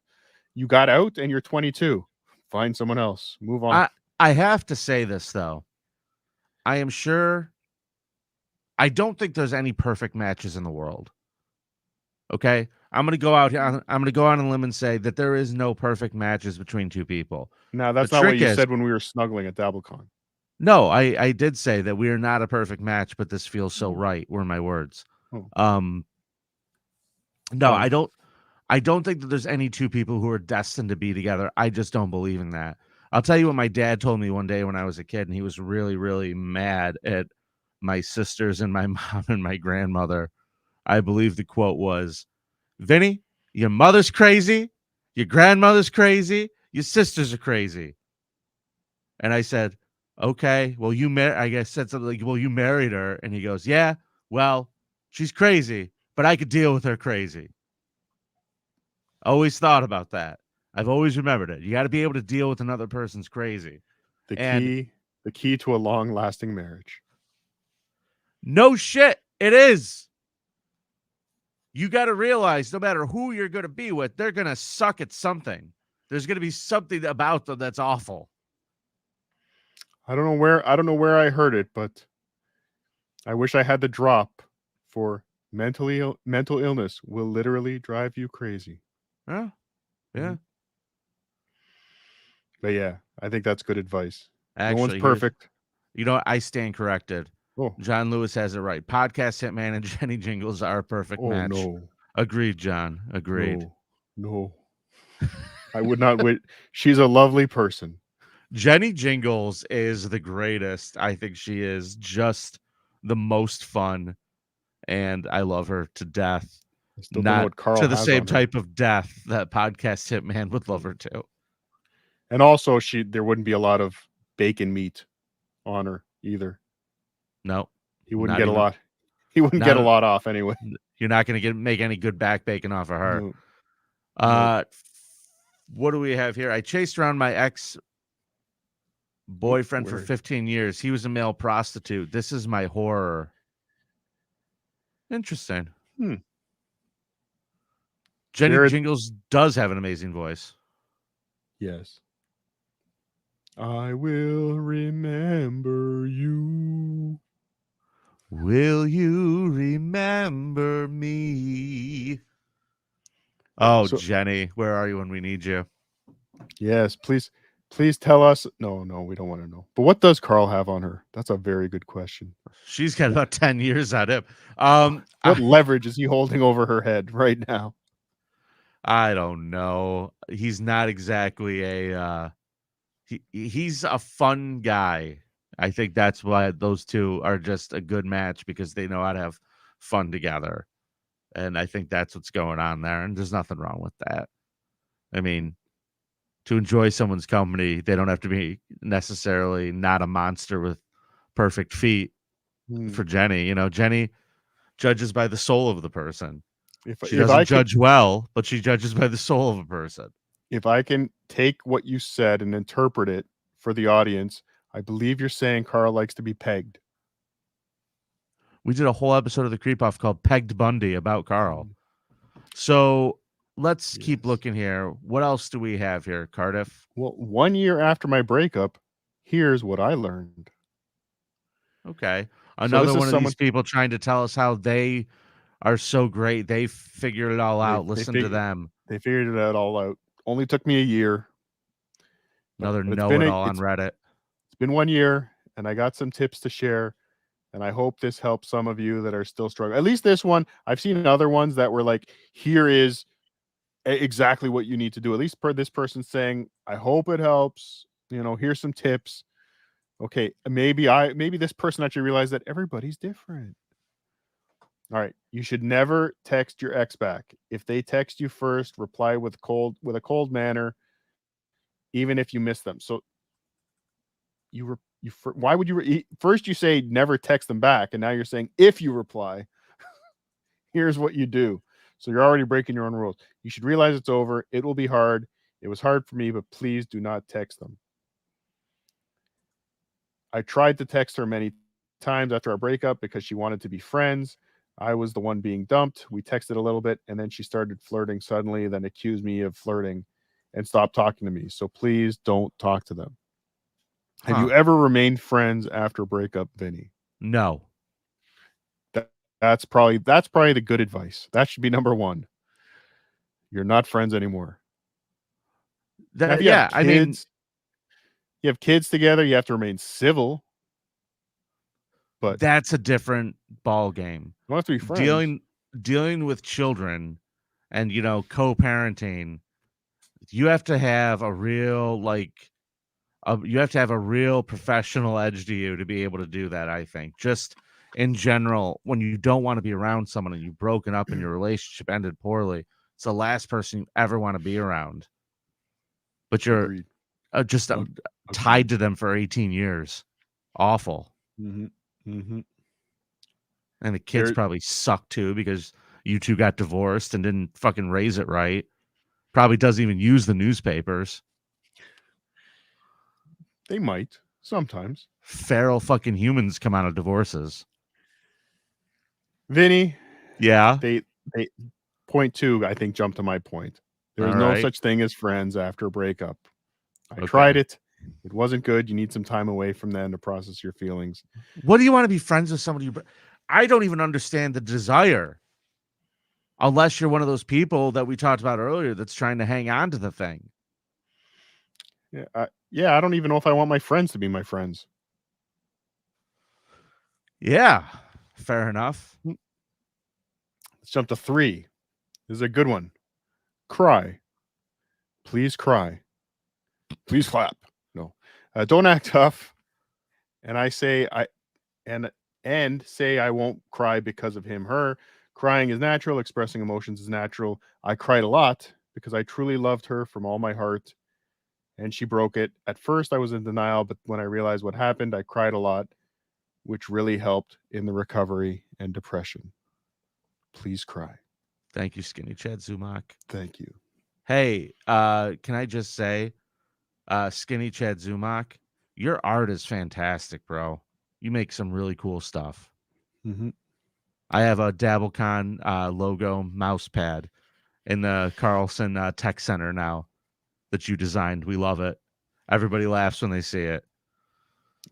You got out and you're 22. Find someone else. Move on. I have to say this, though. I am sure. I don't think there's any perfect matches in the world. Okay? I'm going to go out here. I'm going to go on a limb and say that there is no perfect matches between 2 people. No, that's not what you said when we were snuggling at DabbleCon. No, I did say that we are not a perfect match, but this feels so right, were my words. No, I don't think that there's any 2 people who are destined to be together. I just don't believe in that. I'll tell you what my dad told me one day when I was a kid, and he was really, really mad at my sisters and my mom and my grandmother. I believe the quote was, "Vinny, your mother's crazy, your grandmother's crazy, your sisters are crazy." And I said, "Okay, well, I said something like, well, you married her." And he goes, "Yeah, well, she's crazy, but I could deal with her crazy." Always thought about that. I've always remembered it. You got to be able to deal with another person's crazy. The key to a long-lasting marriage. No shit, it is. You got to realize no matter who you're going to be with, they're going to suck at something. There's going to be something about them that's awful. I don't know where I heard it, but I wish I had the drop for mental illness will literally drive you crazy. Yeah. Yeah. But yeah, I think that's good advice. Actually, no one's perfect. I stand corrected. Oh. John Lewis has it right. Podcast Hitman and Jenny Jingles are a perfect match. No. Agreed, John. Agreed. No. I would not wait. She's a lovely person. Jenny Jingles is the greatest. I think she is just the most fun, and I love her to death. Not to the same type of death that Podcast Hitman would love her to. And also, there wouldn't be a lot of bacon meat on her either. No, he wouldn't get a lot. He wouldn't get a lot off anyway. You're not going to make any good back bacon off of her. No. What do we have here? I chased around my ex-boyfriend for 15 years. He was a male prostitute. This is my horror. Interesting. Jenny Jingles does have an amazing voice. Yes. I will remember you. Will you remember me? Oh, Jenny, where are you when we need you? Yes, please tell us. No, we don't want to know. But what does Carl have on her? That's a very good question. She's got about 10 years on him. What leverage is he holding over her head right now? I don't know. He's not exactly a he's a fun guy. I think that's why those two are just a good match because they know how to have fun together. And I think that's what's going on there. And there's nothing wrong with that. I mean, to enjoy someone's company, they don't have to be necessarily not a monster with perfect feet for Jenny. You know, Jenny judges by the soul of the person. She If I doesn't could, judge well, but she judges by the soul of a person. if I can take what you said and interpret it for the audience, I believe you're saying Carl likes to be pegged. We did a whole episode of the Creep Off called Pegged Bundy about Carl. So let's keep looking here. What else do we have here, Cardiff? Well, 1 year after my breakup, here's what I learned. Okay. So Another this is one of someone these people trying to tell us how they are so great. They figured it all out. they Listen to fig- them. they figured it out all out. Only took me a year. Another But know-it-all on Reddit. it's been 1 year, and I got some tips to share. And I hope this helps some of you that are still struggling. At least this one, I've seen other ones that were like, here is exactly what you need to do. At least per this person saying, I hope it helps. You know, here's some tips. Okay, maybe this person actually realized that everybody's different. All right, you should never text your ex back. If they text you first, reply with a cold manner, even if you miss them. So why would you first you say never text them back, and now you're saying if you reply, here's what you do. So you're already breaking your own rules. You should realize it's over. It will be hard. It was hard for me, but please do not text them. I tried to text her many times after our breakup because she wanted to be friends. I was the one being dumped. We texted a little bit, and then she started flirting suddenly, then accused me of flirting and stopped talking to me. So please don't talk to them. Have you ever remained friends after a breakup, Vinny? No. That's probably the good advice. That should be number one. You're not friends anymore. Now, if you have kids, you have kids together, you have to remain civil. But that's a different ball game. You don't have to be friends. Dealing with children and, you know, co-parenting, you have to have a real professional edge to you to be able to do that. I think just in general, when you don't want to be around someone and you've broken up and your relationship ended poorly, it's the last person you ever want to be around. But you're just tied to them for 18 years. Awful. Mm-hmm. Mm-hmm. And the kids probably suck too because you two got divorced and didn't fucking raise it right. Probably doesn't even use the newspapers. They might sometimes. Feral fucking humans come out of divorces. Vinny, yeah. They point two, I think, jumped to my point. There's no such thing as friends after a breakup. I tried it. It wasn't good. You need some time away from them to process your feelings. What do you want to be friends with somebody? I don't even understand the desire. Unless you're one of those people that we talked about earlier that's trying to hang on to the thing. Yeah, I don't even know if I want my friends to be my friends. Yeah, fair enough. Let's jump to 3. This is a good one. Cry. Please cry. Please clap. No. Don't act tough. And I say say I won't cry because of him, her. Crying is natural. Expressing emotions is natural. I cried a lot because I truly loved her from all my heart. And she broke it. At first, I was in denial, but when I realized what happened, I cried a lot, which really helped in the recovery and depression. Please cry. Thank you, Skinny Chad Zumak. Thank you. Hey, can I just say, Skinny Chad Zumak, your art is fantastic, bro. You make some really cool stuff. Mm-hmm. I have a DabbleCon logo mouse pad in the Carlson Tech Center now that you designed. We love it. Everybody laughs when they see it.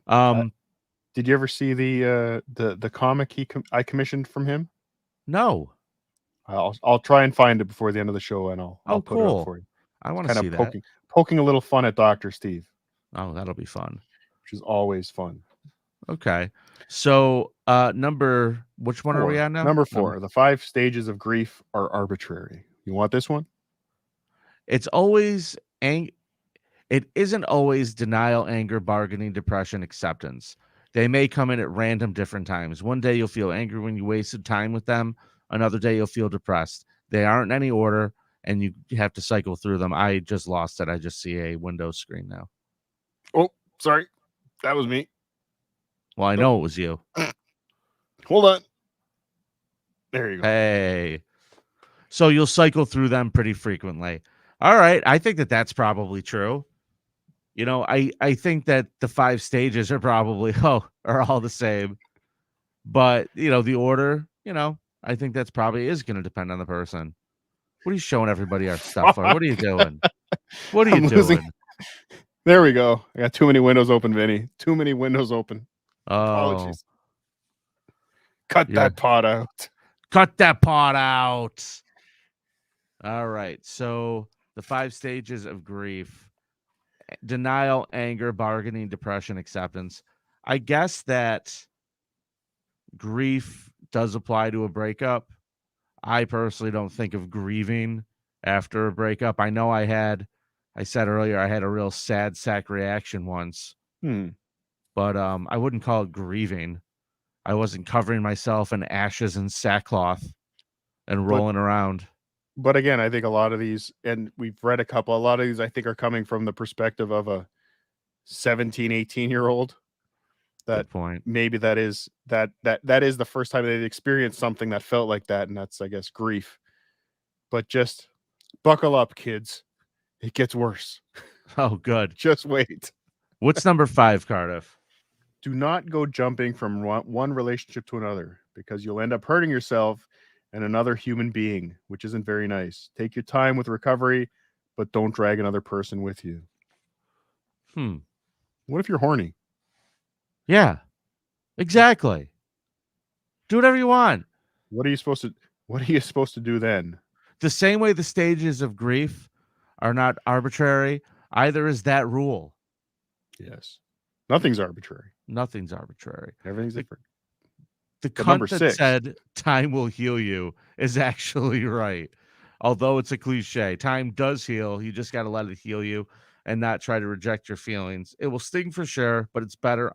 Did you ever see the comic I commissioned from him? No. I'll try and find it before the end of the show, and I'll put it up for you. I want to see that. Poking a little fun at Dr. Steve. Oh, that'll be fun. Which is always fun. Okay. So, which one are we on now? Number 4. The 5 stages of grief are arbitrary. You want this one? It's always it isn't always denial, anger, bargaining, depression, acceptance. They may come in at random different times. One day you'll feel angry when you wasted time with them. Another day you'll feel depressed. They aren't in any order, and you have to cycle through them. I just lost it. I just see a Windows screen now. Oh, sorry. That was me. Well, I know it was you. Hold on. There you go. Hey. So you'll cycle through them pretty frequently. All right. I think that that's probably true. You know, I think that the 5 stages are probably are all the same. But, you know, the order, you know, I think that's probably is going to depend on the person. What are you showing everybody our stuff for? What are you doing? What are you doing? There we go. I got too many windows open, Vinny. Too many windows open. Oh, Apologies. Cut that pot out. Cut that pot out. All right. So the 5 stages of grief: denial, anger, bargaining, depression, acceptance. I guess that grief does apply to a breakup. I personally don't think of grieving after a breakup. I know I said earlier, I had a real sad sack reaction once, but I wouldn't call it grieving. I wasn't covering myself in ashes and sackcloth and rolling around. But again, I think a lot of these, and we've read a lot of these, I think, are coming from the perspective of a 17, 18-year-old. That point. Maybe that is the first time they've experienced something that felt like that, and that's, I guess, grief. But just buckle up, kids. It gets worse. Oh, good. Just wait. What's number 5, Cardiff? Do not go jumping from one relationship to another, because you'll end up hurting yourself and another human being, which isn't very nice. Take your time with recovery, but don't drag another person with you. What if you're horny? Yeah, exactly. Do whatever you want. What are you supposed to do then? The same way the stages of grief are not arbitrary, either is that rule. Yes. Nothing's arbitrary. Nothing's arbitrary. Everything's different. The cunt that said time will heal you is actually right. Although it's a cliche, time does heal. You just got to let it heal you and not try to reject your feelings. It will sting for sure, but it's better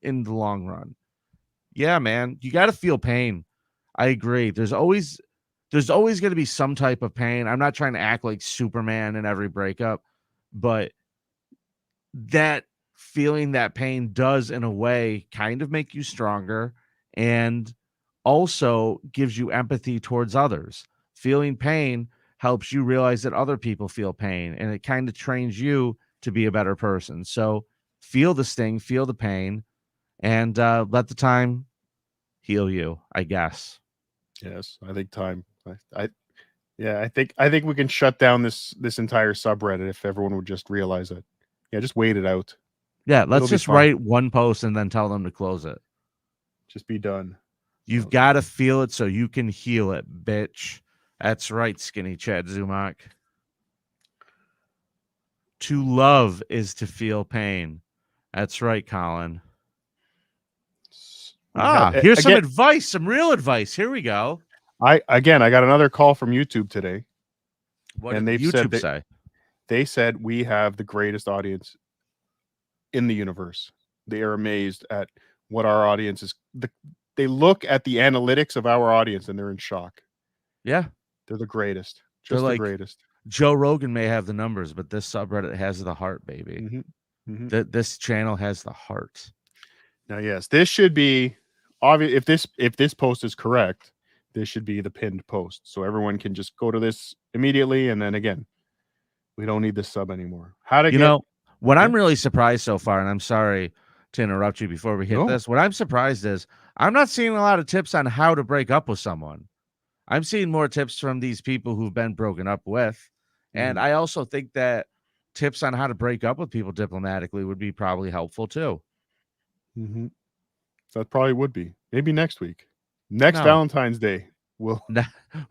in the long run. Yeah, man, you got to feel pain. I agree. There's always going to be some type of pain. I'm not trying to act like Superman in every breakup, but that feeling that pain does, in a way, kind of make you stronger and also gives you empathy towards others. Feeling pain helps you realize that other people feel pain, and it kind of trains you to be a better person. So feel the sting, feel the pain, and let the time heal you, I guess. Yes, I think time. I think we can shut down this entire subreddit if everyone would just realize it. Yeah, just wait it out. Yeah, let's just write one post and then tell them to close it. Just be done. You've got to feel it so you can heal it, bitch. That's right, Skinny Chad Zumock. To love is to feel pain. That's right, Colin. Here's some advice, some real advice. Here we go. I got another call from YouTube today. What did YouTube say? They said we have the greatest audience in the universe. They are amazed at what our audience is. They look at the analytics of our audience and they're in shock. Yeah. They're the greatest. Just the greatest. Joe Rogan may have the numbers, but this subreddit has the heart, baby. Mm-hmm. Mm-hmm. This channel has the heart. Now, yes, this should be obvious. If this post is correct, this should be the pinned post. So everyone can just go to this immediately. And then again, we don't need this sub anymore. What I'm really surprised so far, and I'm sorry to interrupt you before we hit this. What I'm surprised is I'm not seeing a lot of tips on how to break up with someone. I'm seeing more tips from these people who've been broken up with. And I also think that tips on how to break up with people diplomatically would be probably helpful too. Mm-hmm. That probably would be. Maybe next week. Valentine's Day. We're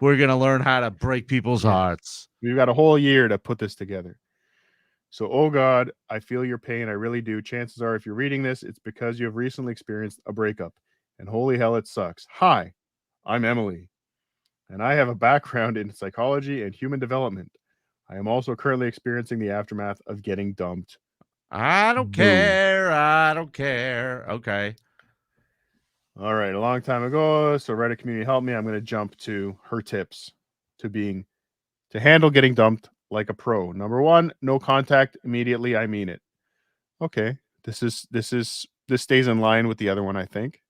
going to learn how to break people's hearts. We've got a whole year to put this together. So, oh God, I feel your pain. I really do. Chances are, if you're reading this, it's because you have recently experienced a breakup. And holy hell, it sucks. Hi, I'm Emily. And I have a background in psychology and human development. I am also currently experiencing the aftermath of getting dumped. I don't Boo. care. I don't care. Okay. All right, a long time ago. So Reddit community help me. I'm going to jump to her tips to handle getting dumped like a pro. Number 1, no contact immediately. I mean it. Okay, this stays in line with the other one, I think.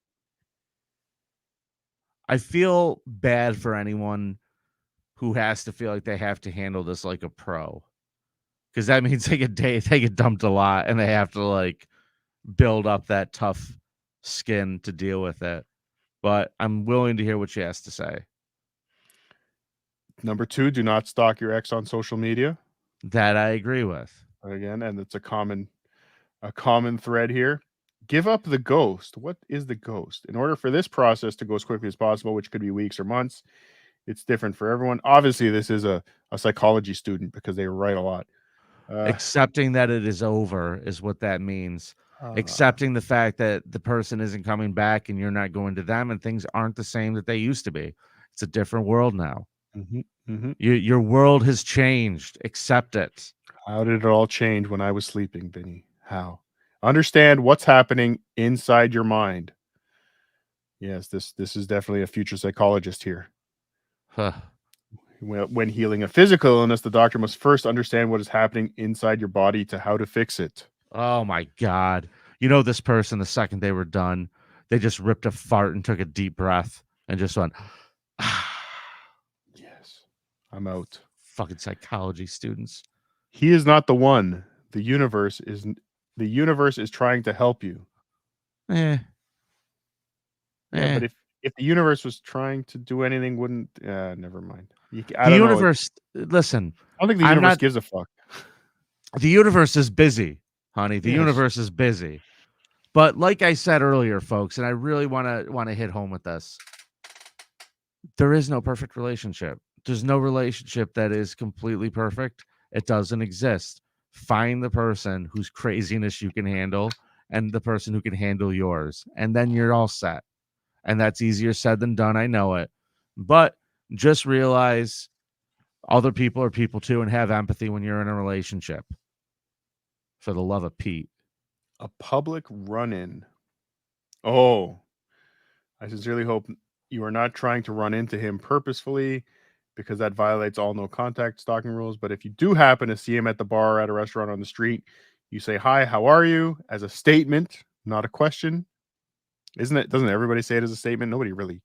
I feel bad for anyone who has to feel like they have to handle this like a pro, because that means they get dumped a lot and they have to like build up that tough skin to deal with it. But I'm willing to hear what she has to say. Number 2, do not stalk your ex on social media. That I agree with. Again, and it's a common thread here. Give up the ghost. What is the ghost? In order for this process to go as quickly as possible, which could be weeks or months, it's different for everyone. Obviously, this is a psychology student because they write a lot. Accepting that it is over is what that means. Accepting the fact that the person isn't coming back and you're not going to them and things aren't the same that they used to be. It's a different world now. Your world has changed. Accept it. How did it all change when I was sleeping, Vinny? How? Understand what's happening inside your mind. Yes, this is definitely a future psychologist here. Huh. When healing a physical illness, the doctor must first understand what is happening inside your body to how to fix it. Oh my God. You know, this person, the second they were done, they just ripped a fart and took a deep breath and just went, Yes, I'm out. fucking psychology students. He is not the one. The universe is trying to help you. Yeah, but if the universe was trying to do anything, wouldn't never mind. the universe, listen, I don't think the universe gives a fuck. The universe is busy, honey. The Yes. universe is busy. But like I said earlier, folks, and I really want to hit home with this. There is no perfect relationship. There's no relationship that is completely perfect. It doesn't exist. Find the person whose craziness you can handle and the person who can handle yours. And then you're all set. And that's easier said than done. I know it. But just realize other people are people too and have empathy when you're in a relationship. For the love of Pete. A public run-in. Oh, I sincerely hope you are not trying to run into him purposefully, because that violates all no contact stalking rules. But if you do happen to see him at the bar, at a restaurant, on the street, you say, "Hi, how are you?" as a statement, not a question. Isn't it? Doesn't everybody say it as a statement? Nobody really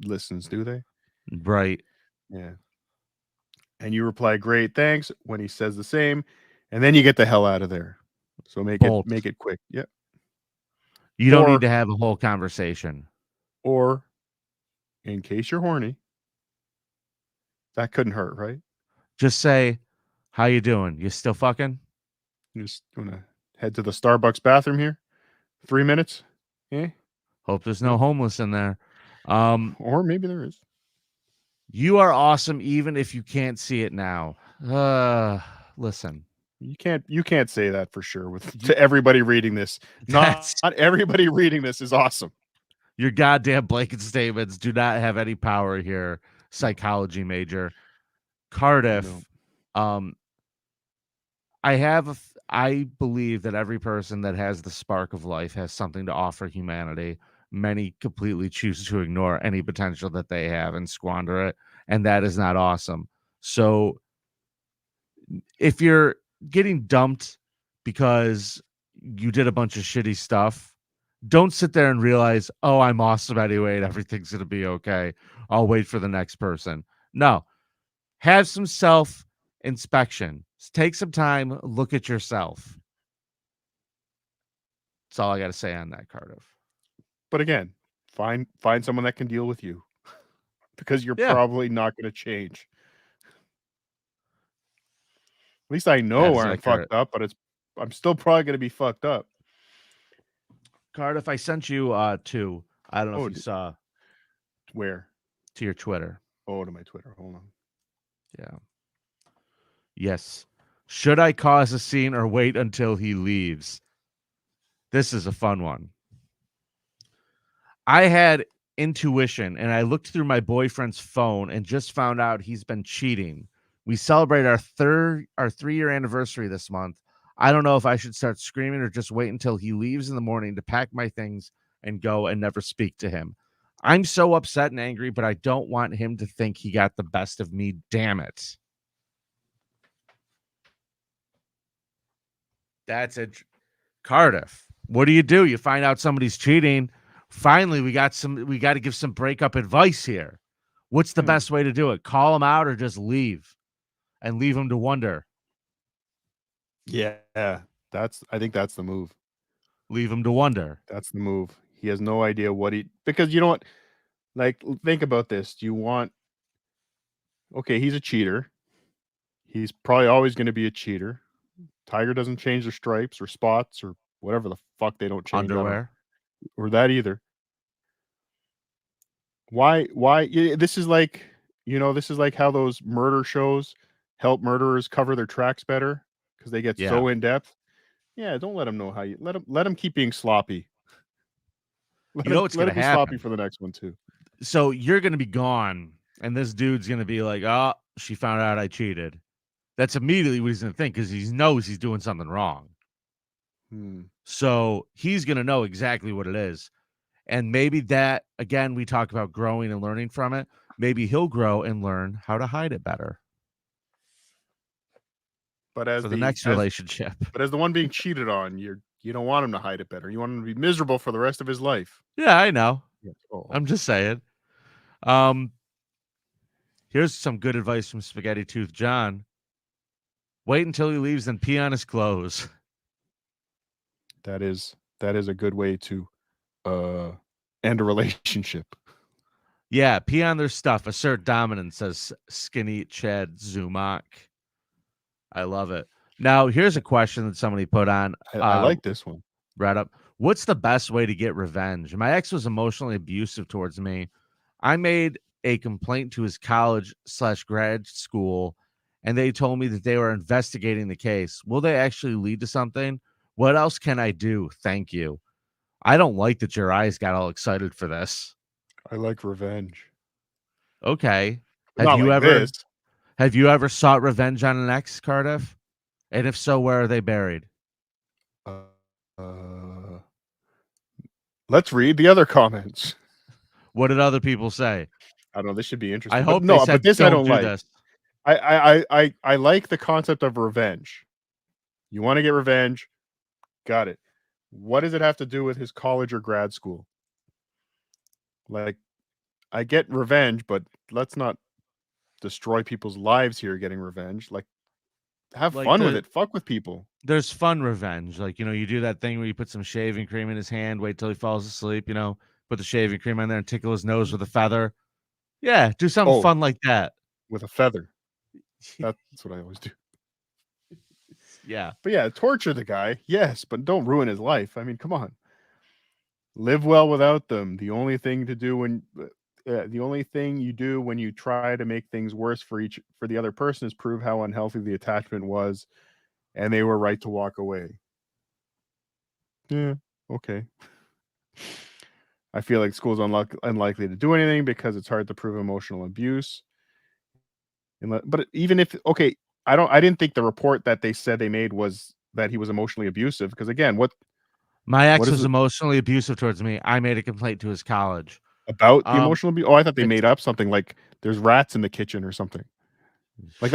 listens, do they? Right. Yeah. And you reply, "Great, thanks," when he says the same, and then you get the hell out of there. So make it quick. Yep. You don't need to have a whole conversation. Or, in case you're horny, that couldn't hurt, right? Just say, "How you doing? You still fucking?" You just gonna head to the Starbucks bathroom here. 3 minutes. Yeah. Hope there's no homeless in there. Or maybe there is. You are awesome, even if you can't see it now. Listen. You can't say that for sure to everybody reading this. Not everybody reading this is awesome. Your goddamn blanket statements do not have any power here, psychology major. Cardiff, No. I believe that every person that has the spark of life has something to offer humanity. Many completely choose to ignore any potential that they have and squander it, and that is not awesome. So if you're getting dumped because you did a bunch of shitty stuff, don't sit there and realize, "Oh, I'm awesome anyway and everything's going to be okay. I'll wait for the next person." No. Have some self-inspection. Take some time, look at yourself. That's all I got to say on that, Cardiff. But again, find someone that can deal with you, because you're probably not going to change. At least I know I'm fucked up, but I'm still probably going to be fucked up. Cardiff, I sent you two. I don't know if you saw. Where? To your Twitter. Oh, to my Twitter. Hold on. Yeah. Yes. Should I cause a scene or wait until he leaves? This is a fun one. I had intuition and I looked through my boyfriend's phone and just found out he's been cheating We celebrate our 3-year anniversary this month. I don't know if I should start screaming or just wait until he leaves in the morning to pack my things and go and never speak to him. I'm so upset and angry, but I don't want him to think he got the best of me. Damn it. That's it. Cardiff. What do? You find out somebody's cheating. Finally, we got to give some breakup advice here. What's the best way to do it? Call him out or just leave and leave him to wonder? Yeah, I think that's the move. Leave him to wonder. That's the move. He has no idea because you know what? Like, think about this. Okay, he's a cheater. He's probably always going to be a cheater. Tiger doesn't change their stripes or spots or whatever the fuck they don't change. Underwear. Or that either. Why? This is like, this is like how those murder shows help murderers cover their tracks better because they get so in depth. Yeah, don't let them know how you let them keep being sloppy. What's going to happen? Sloppy for the next one too. So you're going to be gone, and this dude's going to be like, "Oh, she found out I cheated." That's immediately what he's going to think because he knows he's doing something wrong. So he's going to know exactly what it is. And maybe that, again, we talk about growing and learning from it. Maybe he'll grow and learn how to hide it better. But as the next relationship. But as the one being cheated on, you don't want him to hide it better. You want him to be miserable for the rest of his life. Yeah, I know. Yes. I'm just saying. Here's some good advice from Spaghetti Tooth John. Wait until he leaves and pee on his clothes. That is a good way to end a relationship. Yeah, pee on their stuff. Assert dominance, says Skinny Chad Zumak. I love it. Now, here's a question that somebody put on. I like this one. Right up. What's the best way to get revenge? My ex was emotionally abusive towards me. I made a complaint to his college/grad school, and they told me that they were investigating the case. Will they actually lead to something? What else can I do? Thank you. I don't like that your eyes got all excited for this. I like revenge. Okay. Have you ever sought revenge on an ex, Cardiff? And if so, where are they buried? Let's read the other comments. What did other people say? I don't know. This should be interesting. I hope but this I don't like. This. I like the concept of revenge. You want to get revenge? Got it. What does it have to do with his college or grad school? Like, I get revenge, but let's not destroy people's lives here getting revenge. Like, have fun with it. Fuck with people. There's fun revenge. Like, you do that thing where you put some shaving cream in his hand, wait till he falls asleep, put the shaving cream on there and tickle his nose with a feather. Yeah, do something fun like that. With a feather. That's what I always do. Yeah. But yeah, torture the guy. Yes, but don't ruin his life. I mean, come on. Live well without them. The only thing you do when you try to make things worse for the other person is prove how unhealthy the attachment was, and they were right to walk away. Yeah, okay. I feel like school's unlikely to do anything because it's hard to prove emotional abuse. But even if I didn't think the report that they said they made was that he was emotionally abusive. Because again, my ex was emotionally abusive towards me. I made a complaint to his college about the emotional abuse. Oh, I thought they made up something like there's rats in the kitchen or something. Like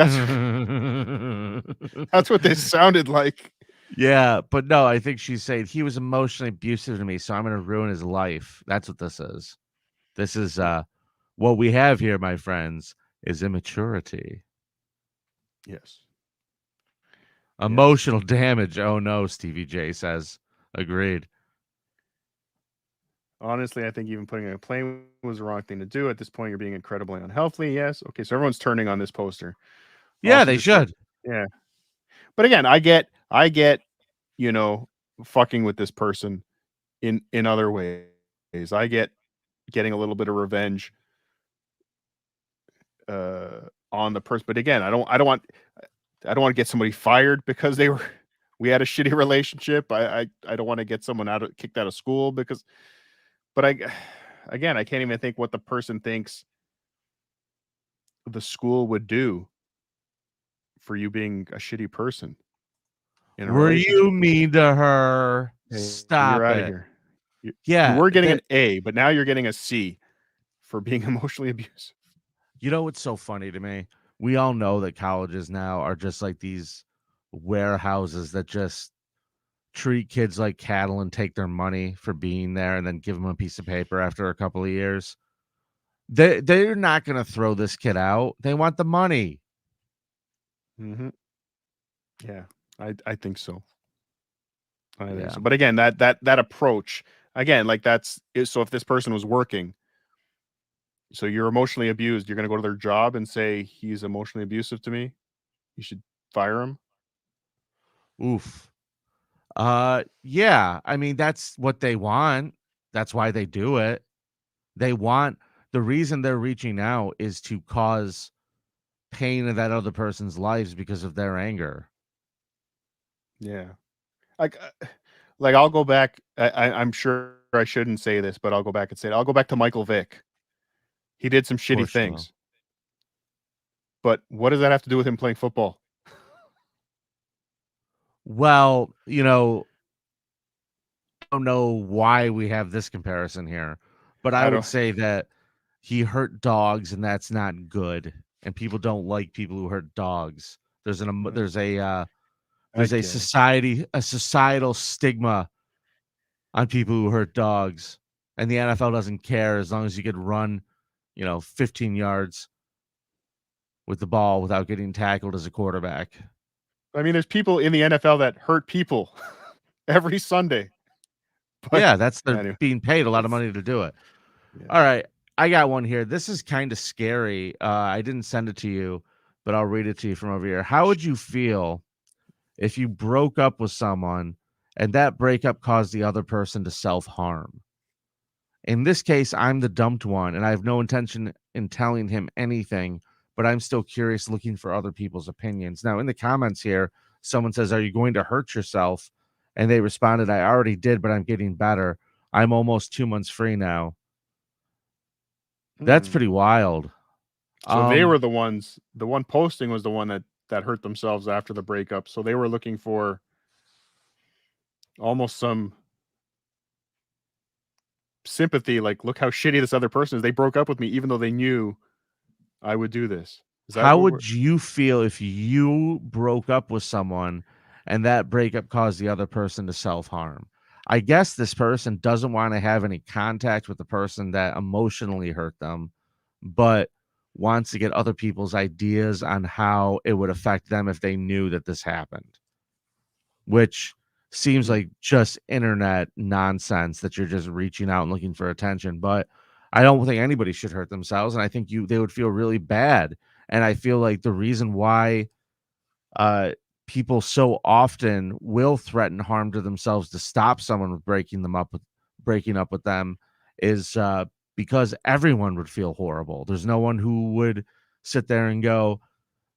that's what this sounded like. Yeah, but no, I think she's saying he was emotionally abusive to me, so I'm going to ruin his life. That's what this is. This is what we have here, my friends, is immaturity. Yes. Emotional damage. Oh no, Stevie J says. Agreed. Honestly, I think even putting a plane was the wrong thing to do. At this point, you're being incredibly unhealthy. Yes. Okay, so everyone's turning on this poster. Yeah, they should. Yeah. But again, I get, fucking with this person in other ways. I get getting a little bit of revenge on the person. But again, I don't want to get somebody fired because we had a shitty relationship. I don't want to get someone kicked out of school because, but I can't even think what the person thinks the school would do for you being a shitty person in a Were relationship. you mean to her? Hey, Stop you're out it. of here. You Yeah, were getting an A, but now you're getting a C for being emotionally abusive. You know what's so funny to me? We all know that colleges now are just like these warehouses that just treat kids like cattle and take their money for being there and then give them a piece of paper after a couple of years. They're not going to throw this kid out. They want the money. Mm-hmm. Yeah, I think so. I think Yeah. so. But again, that approach, again, like so if this person was working, so you're emotionally abused, you're going to go to their job and say he's emotionally abusive to me. You should fire him. Oof. Yeah. I mean, that's what they want. That's why they do it. They want the reason they're reaching out is to cause pain in that other person's lives because of their anger. Yeah. Like, I'll go back. I'm sure I shouldn't say this, but I'll go back and say it. I'll go back to Michael Vick. He did some Of shitty course you will. things. But what does that have to do with him playing football? Well, I don't know why we have this comparison here, but I I would don't. say that he hurt dogs, and that's not good. And people don't like people who hurt dogs. There's I there's a get it. societal stigma on people who hurt dogs, and the NFL doesn't care as long as you could run, 15 yards with the ball without getting tackled as a quarterback. I mean, there's people in the NFL that hurt people every Sunday. But Yeah, they're anyway, being paid a lot of it's money to do it. yeah. All right, I got one here. This is kind of scary. I didn't send it to you, but I'll read it to you from over here. How would you feel if you broke up with someone and that breakup caused the other person to self-harm? In this case, I'm the dumped one, and I have no intention in telling him anything, but I'm still curious, looking for other people's opinions. Now, in the comments here, someone says, "Are you going to hurt yourself?" And they responded, "I already did, but I'm getting better. I'm almost 2 months free now." That's Hmm. pretty wild. So they Um, were the ones. The one posting was the one that hurt themselves after the breakup. So they were looking for almost some sympathy. Like, look how shitty this other person is. They broke up with me, even though they knew I would do this. Is that how what we're? would you feel if you broke up with someone and that breakup caused the other person to self-harm? I guess this person doesn't want to have any contact with the person that emotionally hurt them, but wants to get other people's ideas on how it would affect them if they knew that this happened, which seems Hmm. like just internet nonsense that you're just reaching out and looking for attention. But I don't think anybody should hurt themselves, and I think they would feel really bad. And I feel like the reason why uh people so often will threaten harm to themselves to stop someone with breaking up with them is because everyone would feel horrible. There's no one who would sit there and go,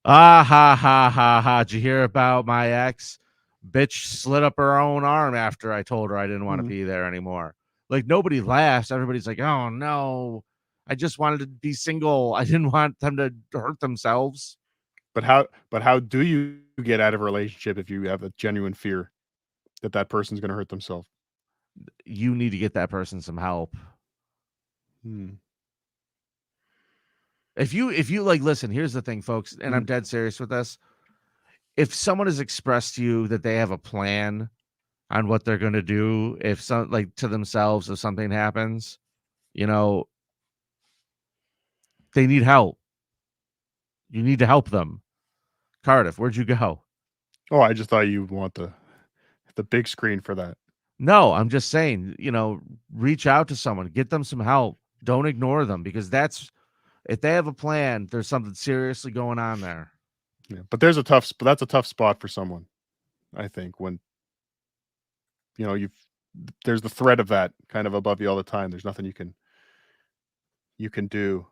"Ah, ha, ha, ha, ha. Did you hear about my ex? Bitch slit up her own arm after I told her I didn't want to Hmm. be there anymore." Like, nobody laughs. Everybody's like, "Oh, no. I just wanted to be single. I didn't want them to hurt themselves." But how do you get out of a relationship if you have a genuine fear that person's going to hurt themselves? You need to get that person some help. Hmm. If you like, listen, here's the thing, folks, and I'm Mhm. dead serious with this. If someone has expressed to you that they have a plan on what they're going to do, if some like to themselves, if something happens, you know, they need help. You need to help them. Cardiff, where'd you go? Oh, I just thought you'd want the big screen for that. No, I'm just saying, reach out to someone, get them some help. Don't ignore them, because if they have a plan, there's something seriously going on there. Yeah, but that's a tough spot for someone, I think, when, there's the threat of that kind of above you all the time. There's nothing you can do.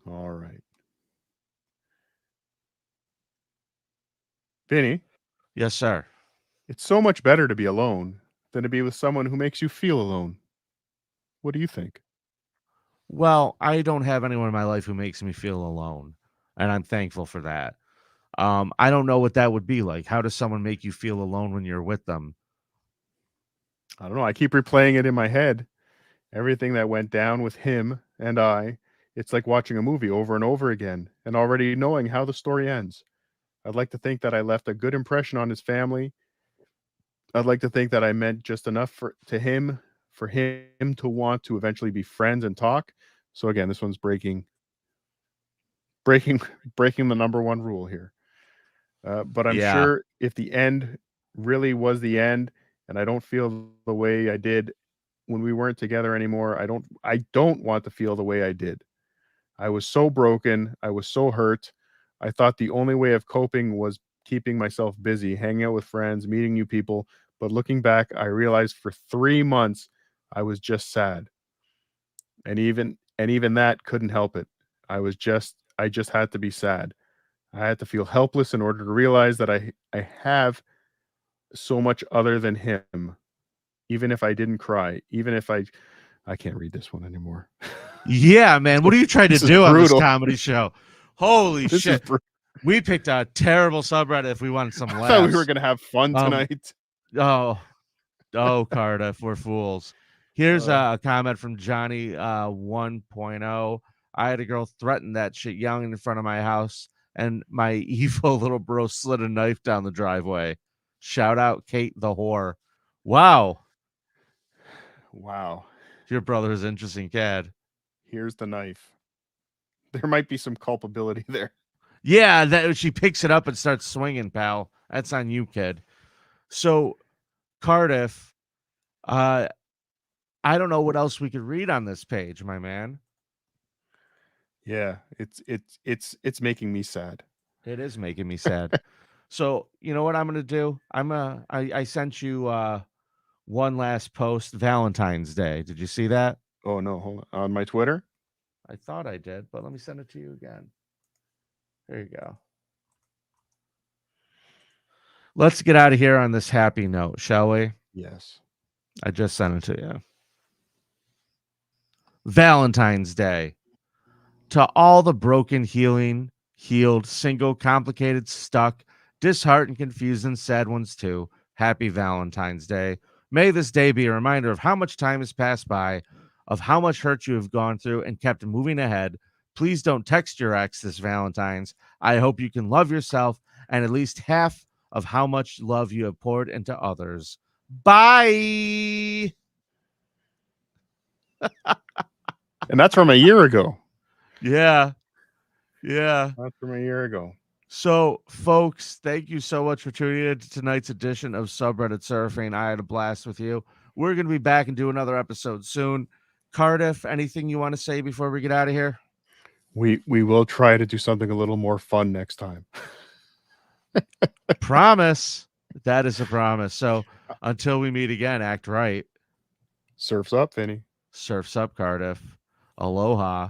All right. Vinny, Yes, sir. it's so much better to be alone than to be with someone who makes you feel alone. What do you think? Well, I don't have anyone in my life who makes me feel alone. and I'm thankful for that. I don't know what that would be like. How does someone make you feel alone when you're with them? I don't know. I keep replaying it in my head. Everything that went down with him and I. It's like watching a movie over and over again and already knowing how the story ends. I'd like to think that I left a good impression on his family. I'd like to think that I meant just enough to him for him to want to eventually be friends and talk. So again, this one's breaking breaking the number one rule here. But I'm Yeah. sure if the end really was the end and I don't feel the way I did when we weren't together anymore, I don't want to feel the way I did. I was so broken, I was so hurt. I thought the only way of coping was keeping myself busy, hanging out with friends, meeting new people, but looking back, I realized for 3 months I was just sad. And even that couldn't help it. I just had to be sad. I had to feel helpless in order to realize that I have so much other than him. Even if I didn't cry, even if I can't read this one anymore. Yeah, man. What are you trying to This is do on this brutal. comedy show? Holy This is shit. We picked a terrible subreddit if we wanted some I laughs. thought we were gonna have fun tonight. Oh, Cardiff, we're fools. Here's a comment from Johnny 1.0. I had a girl threaten that shit young in front of my house, and my evil little bro slid a knife down the driveway. Shout out Kate the whore. Wow. Wow. Your brother is interesting, Cad. Here's the knife. There might be some culpability there. Yeah, that she picks it up and starts swinging, pal. That's on you, kid. So, Cardiff, I don't know what else we could read on this page, my man. Yeah, it's making me sad. It is making me sad. So, you know what I'm gonna do? I sent you one last post, Valentine's Day. Did you see that? Oh no, hold on my Twitter. I thought I did, but let me send it to you again. There you go. Let's get out of here on this happy note, shall we? Yes. I just sent it to you. Valentine's Day. To all the broken, healed, single, complicated, stuck, disheartened, confused, and sad ones too, happy Valentine's Day. May this day be a reminder of how much time has passed by, of how much hurt you have gone through and kept moving ahead. Please don't text your ex this Valentine's. I hope you can love yourself and at least half of how much love you have poured into others. Bye. And that's from a year ago. Yeah. That's from a year ago. So, folks, thank you so much for tuning in to tonight's edition of Subreddit Surfing. I had a blast with you. We're going to be back and do another episode soon. Cardiff, anything you want to say before we get out of here? We will try to do something a little more fun next time. Promise. That is a promise. So, until we meet again, act right. Surf's up, Vinny. Surf's up, Cardiff. Aloha.